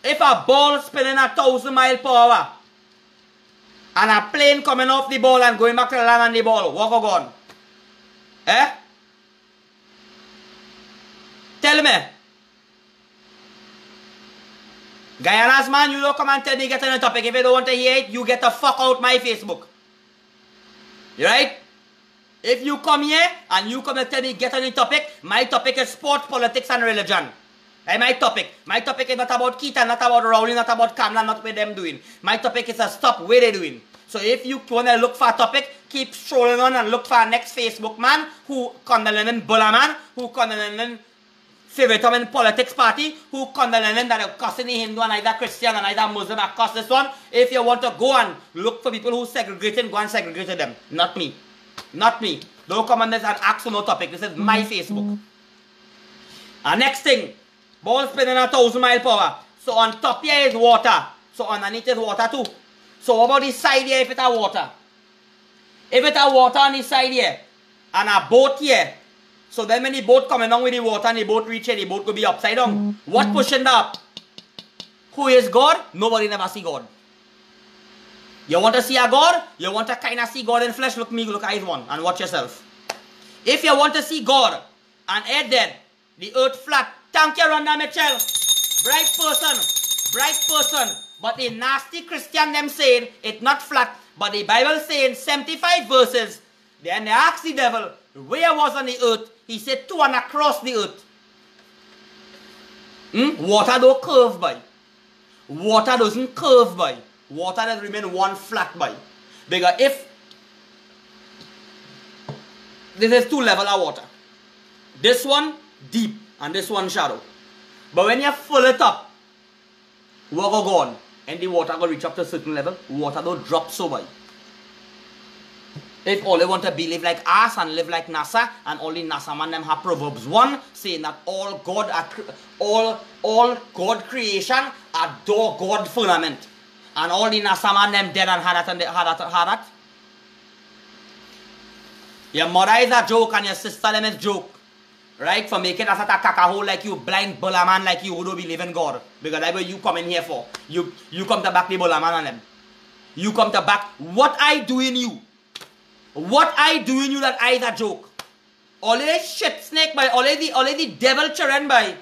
If a ball spinning 1,000 mile per hour and a plane coming off the ball and going back to the land on the ball, what go on? Eh? Tell me. Guyana's man, you don't come and tell me get on the topic. If you don't want to hear it, you get the fuck out my Facebook. You right? If you come here and you come and tell me get on the topic, my topic is sport, politics and religion. That's my topic. My topic is not about Keita, not about Rowley, not about Kamla, not what them doing. My topic is a stop where they doing. So if you want to look for a topic, keep strolling on and look for a next Facebook man who condemning Bulla man, who condemning favorite in politics party, who condemning that are cussing the Hindu and either Christian and either Muslim are cuss this one. If you want to go and look for people who segregating, go and segregate them. Not me. Not me. Don't come on this and ask for no topic. This is my Facebook. And next thing, ball spinning 1,000 mile per hour. So on top here is water. So underneath is water too. So what about the side here if it are water? If it are water on the side here, and a boat here, so then when the boat coming down with the water and the boat reach here, the boat could be upside down. What pushing that up? Who is God? Nobody never see God. You want to see a God? You want to kind of see God in flesh? Look me, look eyes one, and watch yourself. If you want to see God, and head dead, the earth flat, thank you, Rhonda Mitchell. Bright person. But the nasty Christian them saying it's not flat, but the Bible saying 75 verses. Then they asked the devil, where was on the earth? He said 2 and across the earth. Water don't curve by. Water doesn't curve by. Water does remain one flat by. Because if this is 2 level of water. This one deep and this one shallow. But when you fill it up, what go on? And the water go reach up to a certain level, water don't drop so by. If all they want to believe like us and live like NASA, and only NASA man them have Proverbs 1 saying that all God creation adore God firmament. And all the NASA man them dead and had that. Your mother is a joke and your sister them is joke. Right? For making us a kakahole like you, blind Bulla man like you who don't believe in God. Because that's what you come in here for. You come to back the Bulla man on them. You come to back what I do in you. What I do in you that I is a joke. All the shit snake by, all the devil children by.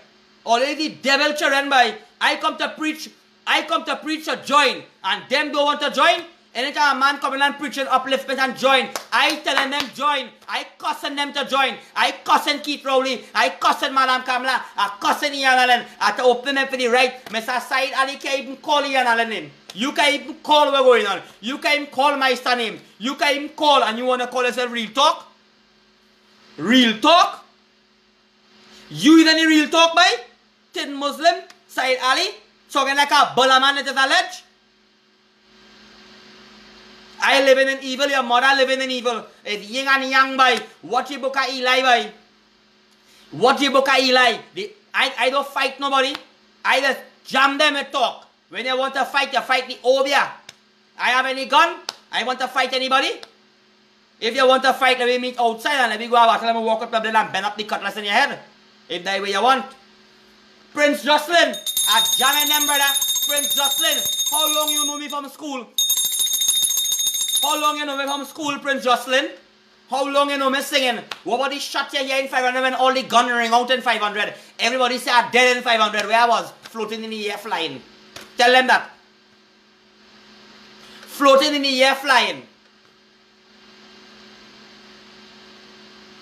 I come to preach a join. And them don't want to join. Anytime a man coming and preaching upliftment and join, I telling them join. I cussing them to join. I cussing Keith Rowley. I cussing Madam Kamla. I cussing Ian Allen. I to open them for the right. Mr. Said Ali can't even call Ian Allen name. You can't even call what's going on. You can't even call my star name. You can't even call and you want to call yourself real talk? Real talk? You is any real talk by? Tin Muslim? Said Ali? Talking like a Bulla man that is alleged? I living in evil, your mother living in evil. It's yin and yang by. What you book a Eli by? What you book a Eli? I don't fight nobody. I just jam them and talk. When you want to fight, you fight the Obia. I have any gun? I want to fight anybody? If you want to fight, let me meet outside and let me go out. Let me walk up the building and bend up the cutlass in your head. If that's what you want. Prince Jocelyn. I jamming them, brother. Prince Jocelyn. How long you know me from school? How long you know me from school, Prince Jocelyn? How long you know me singing? What the shot you here in 500 when all the gun ring out in 500? Everybody say I'm dead in 500. Where I was? Floating in the air flying. Tell them that. Floating in the air flying.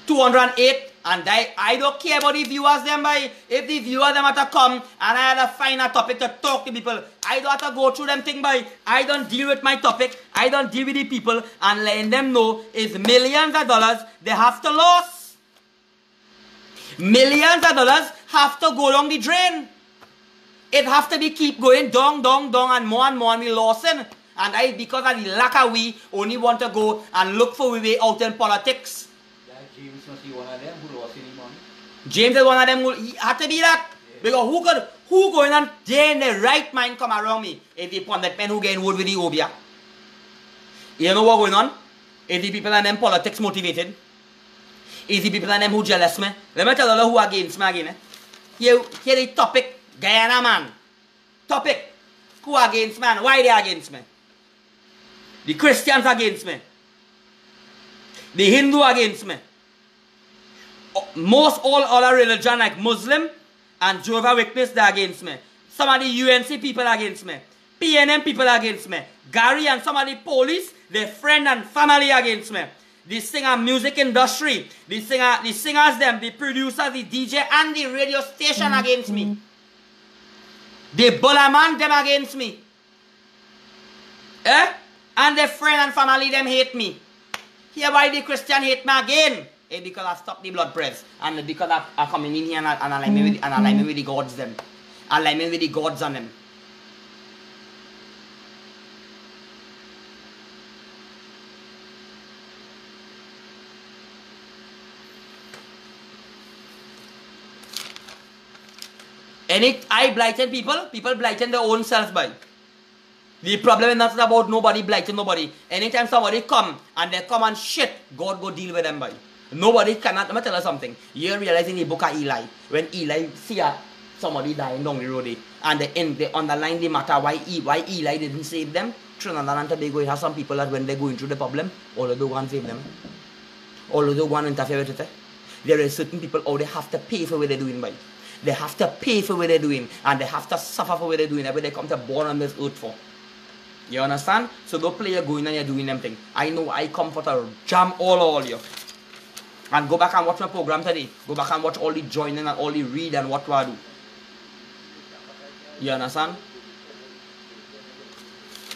208 and I don't care about the viewers them by. If the viewers them have to come and I had to find a topic to talk to people, I don't have to go through them thing by. I don't deal with my topic. I don't deal with the people and letting them know is millions of dollars they have to lose. Millions of dollars have to go down the drain. It have to be keep going down and more and we losing. And I, because of the lack of we, only want to go and look for a way out in politics. James must be one of them who lost any money. James is one of them who had to be that. Yeah. Because who going on day in the right mind come around me? If the pundit men who get in wood with the Obia. You know what going on? Is the people and them politics motivated? Is the people and them who jealous me? Let me tell you who against me again. Here the topic, Guyana man. Topic. Who against me and why they against me? The Christians against me. The Hindu against me. Most all other religion like Muslim and Jehovah's Witness they against me. Some of the UNC people against me. PNM people against me. Gary and some of the police, their friend and family against me. The singer music industry, the singers them, the producers, the DJ and the radio station against me. The Bulaman them against me. And their friend and family them hate me. Hereby the Christian hate me again. Because I stopped the blood press. And because I come in here and align me with the gods them. Align me with the gods on them. I blighted people blighting their own self by. The problem is not about nobody blighting nobody. Anytime somebody come and they come and shit, God go deal with them by. Nobody cannot. Let me tell you something. You realize in the book of Eli, when Eli see somebody dying down the road, and they underline the matter why Eli didn't save them. Trinidad and Tobago have some people that when they're going through the problem, all of them want to save them. All of them want to interfere with it. There are certain people they have to pay for what they're doing by. They have to pay for what they're doing, and they have to suffer for what they're doing. Every they come to born on this earth for. You understand? So don't play you're going and you're doing them thing. I know I come for to jam all you. And go back and watch my program today. Go back and watch all the joining and all the read and what I do. You understand?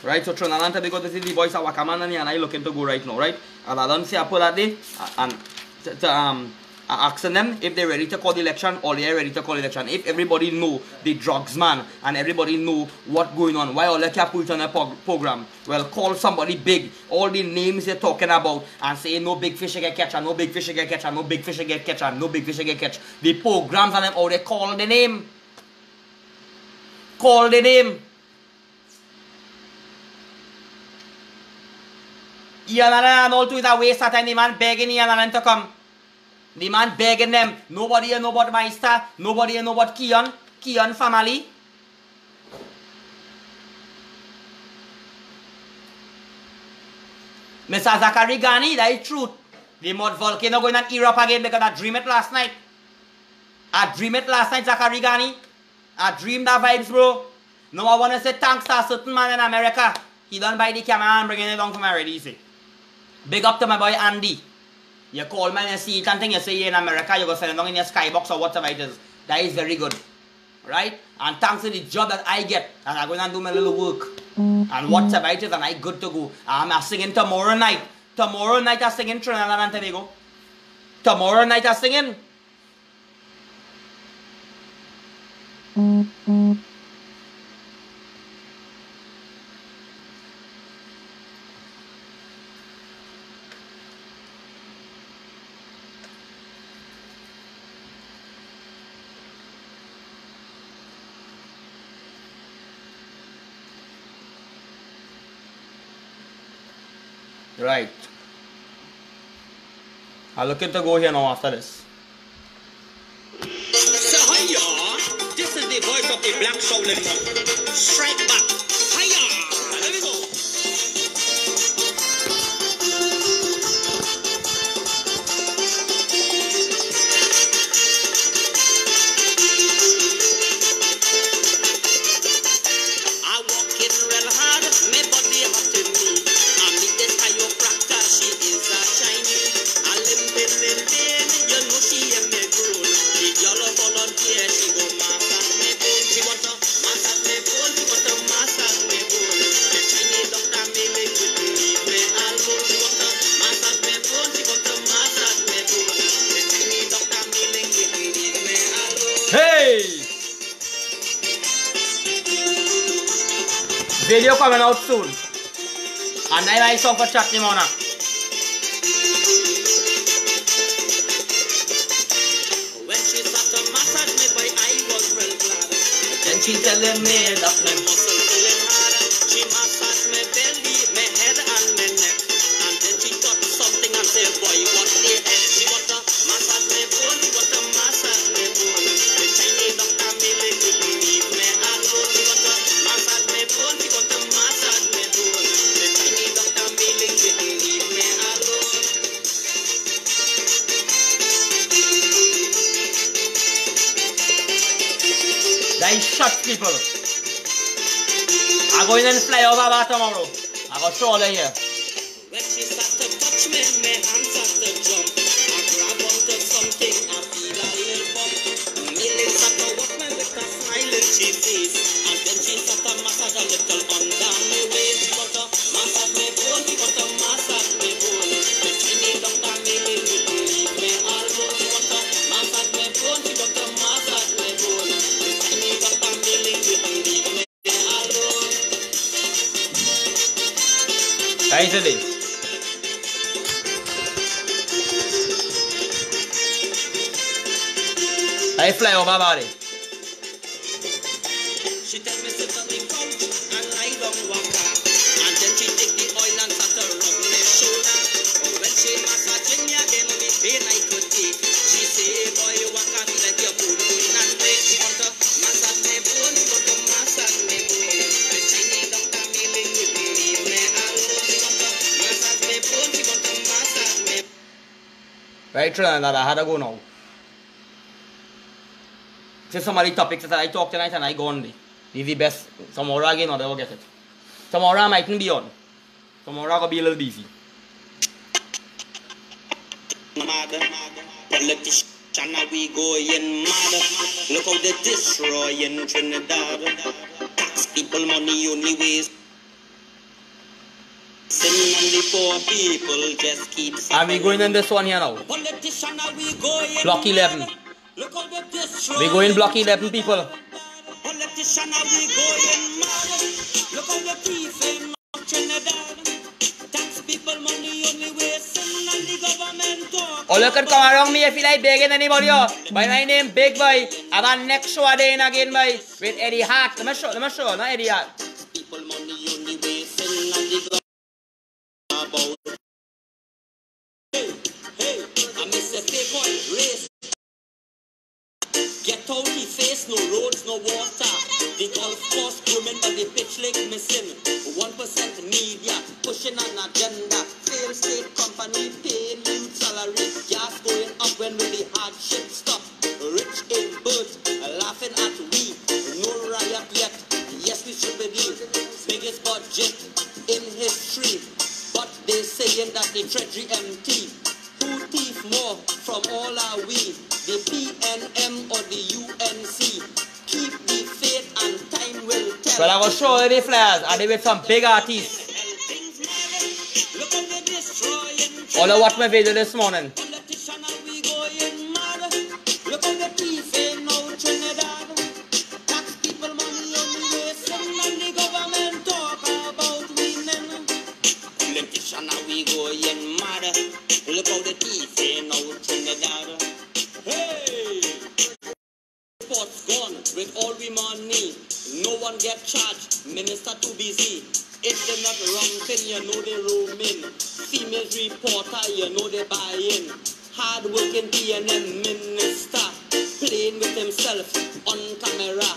Right, so Trinidad and Tobago, this is the voice of Wakaman and I looking to go right now, right? And I don't see I put that day and asking them if they're ready to call the election or they're ready to call the election. If everybody know the drugs man and everybody know what's going on, why all they can put it on a program? Well, call somebody big, all the names they're talking about and say no big fish get catch and no big fish get catch and no big fish get catch and no big fish get catch. The programs and them, all they call the name. Call the name. And all to it a waste of time, the man begging Ian to come. The man begging them. Nobody know about Meister. Nobody know about Keon family. Mr. Zachary Ghani, that is truth. The mud volcano going on Europe again because I dreamed it last night. Zachary Ghani. I dreamed that vibes, bro. No, I want to say thanks to a certain man in America. He done buy the camera and bringing it down from already, see. Big up to my boy Andy. You call me and see it and think you say you're in America, you go send it down in your skybox or whatever it is. That is very good. Right? And thanks to the job that I get, and I'm going to do my little work. And whatever it is, and I good to go. I'm singing tomorrow night. Tomorrow night I'm singing Trinidad and Tobago. Tomorrow night I'm singing. Right. I'm looking to go here now after this. So hiya, this is the voice of the Black Shaolin monk. Strike back. Hiya, let me go. Video coming out soon. And I like song for Chutney Mona. When she sat to massage me, boy, I was real glad. Then she telling me that My muscle feeling hard. She massaged my belly, my head and my neck. And then she touched something and said, boy, what the heck? She want to massage my bone, she want to massage my bone. The tiny doctor Millie couldn't leave me alone. She want to massage my bone, she want to massage my bone. The tiny doctor Millie couldn't leave me alone. they shut people. I'm going to fly over that tomorrow. I go show them here. When she start to touch me, my hands start to jump. I grab onto something, I feel a little bump. Millie start to walk me with a smiling she face. And then she start to massage a little under my waist. She want to massage my bone, she want to massage my bone. The tiny doctor Millie wouldn't leave me alone. She want to massage my bone, she want to massage my bone. The tiny doctor Millie wouldn't leave me alone. Guys, today. I fly over body. She tell me sit on the couch and lie down waka. And then she take the oil and start to rub my shoulder. Oh, when she massaging me again, the pain I could take. She say, boy, waka feel like your bone going and break. She want to massage my bone, she want to massage my bone. The Chinese doctor Millie wouldn't leave me alone. She want to massage my bone, she want to massage my bone. Right, Trinidad, I had to go now. This is some of the topics that I talk tonight and I go on. This is the best. Tomorrow again, or they will get it. Tomorrow I mightn't be on. Tomorrow I will be a little busy. Mad, politician, we going mad. Look how they destroying Trinidad. Tax people money only waste. Sin and the poor people just keep. And we going in this one here now. Politician, we going Block 11. Look how they destroying. We go in block 11, people. Politician, we going mad. Look how they thieving of Trinidad. Tax people money only wasting and the government talk. Or look at come around me if you like begging anybody else. By my name, Big Boy. I'm on next show again, boy. With Eddie Hart. Let me show, not Eddie Hart. People money only wasting and the government about. Hey, I miss a fake oil race. Get out the face, no roads, no water. The golf course grooming, but the pitch lake missing. 1% media pushing an agenda. Failed state company paying youth salary. Gas going up when will the hardship stop? Rich in birth, laughing at we. No riot yet. Yes, we should be the biggest budget in history. But they saying that the treasury empty. Who thief more from all are we? The PNM or the UNC? Keep the faith and time will tell. Well, I will show you the flyers and they with some big artists. Look how they destroying. All I watched my video this morning. Politician, are we going mad? Look how they thieving out Trinidad. Tax people money only wasting and the government talk about winning. Politician, are we going mad? Look how they thieving out Trinidad. Hey! Sports gone with all we money. No one get charged. Minister too busy. If they not wrong thing, you know they roam in. Female reporter, you know they buy in. Hard working PNM minister playing with himself on camera.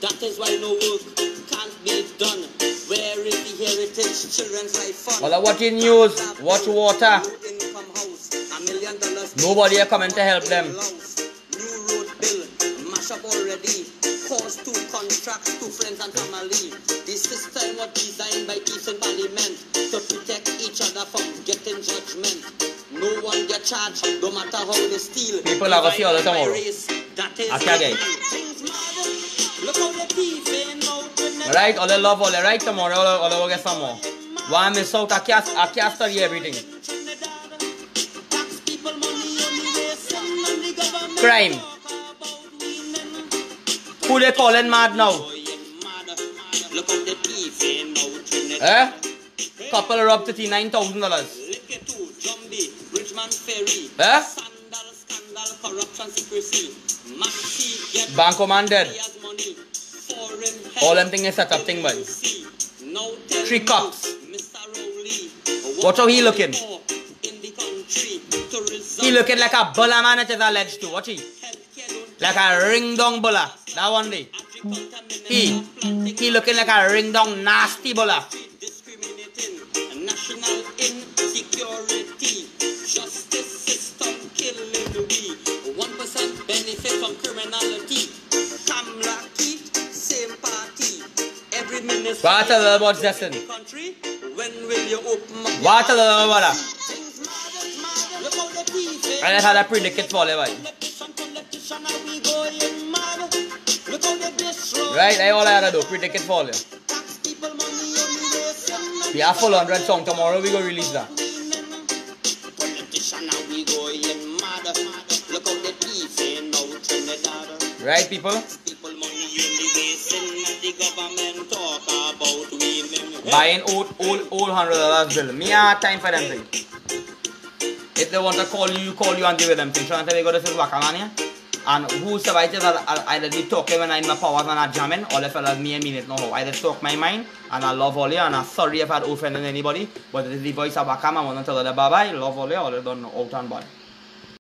That is why no work can't be done. Where is the heritage children's life fund? Well, I watch the news, watch water. Low income house, $1 million. Nobody are coming to help them. New road bill, mash up already. Cause two contracts, two friends and family. The system was designed by peace in parliament to protect each other from getting judgment. No one get charged, no matter how they steal. People are going to see all that tomorrow. That is Okay. look how they thieving out. Right, all the love, all the right tomorrow, all the will get some more. One miss out, I can't study everything. Crime. Who they calling mad now? Look how they thief thief now Trinidad. Couple robbed $39,000. Lick it to Jumbie, Bridgeman Ferry. Sandal, scandal, corruption, secrecy. Maxi get Banco man dead. players money. Foreign All them things is set up thing, boy. Now tell 3 me, cops. Mr. Rowley, Watch how he looking. in the country to resolve He looking like a bulla man it is alleged to. Watch he. healthcare don't Like a ring dong bulla. That one day. He looking like a ring dong nasty bulla. discriminating national insecurity justice system killing we 1% benefit from criminality Kamala Keat same party every minister What a little about Justin. country when will you open up What a little bulla. things mad look how the thief I just had a predicate for you, boy. politician are we going mad look how they destroy Right, that's all I had to do. Predicate for you. tax people money only wasting We have full 100 song. Tomorrow we go release that. politician are we going mad look how the thief now Trinidad Right, people? people money only wasting and the government talk about women Buying old $100 bill. Me have time for them things. If they want to call you and deal with them things. So until they go to this Wakaman here. And who survives I'll either be talking when I'm in my powers and I'm jamming, or if I me a minute no how. I just talk my mind and I love all you and I'm sorry if I had offended anybody. But it is the voice of Wakam. I want to tell you bye bye, love all you, all you done out and bad.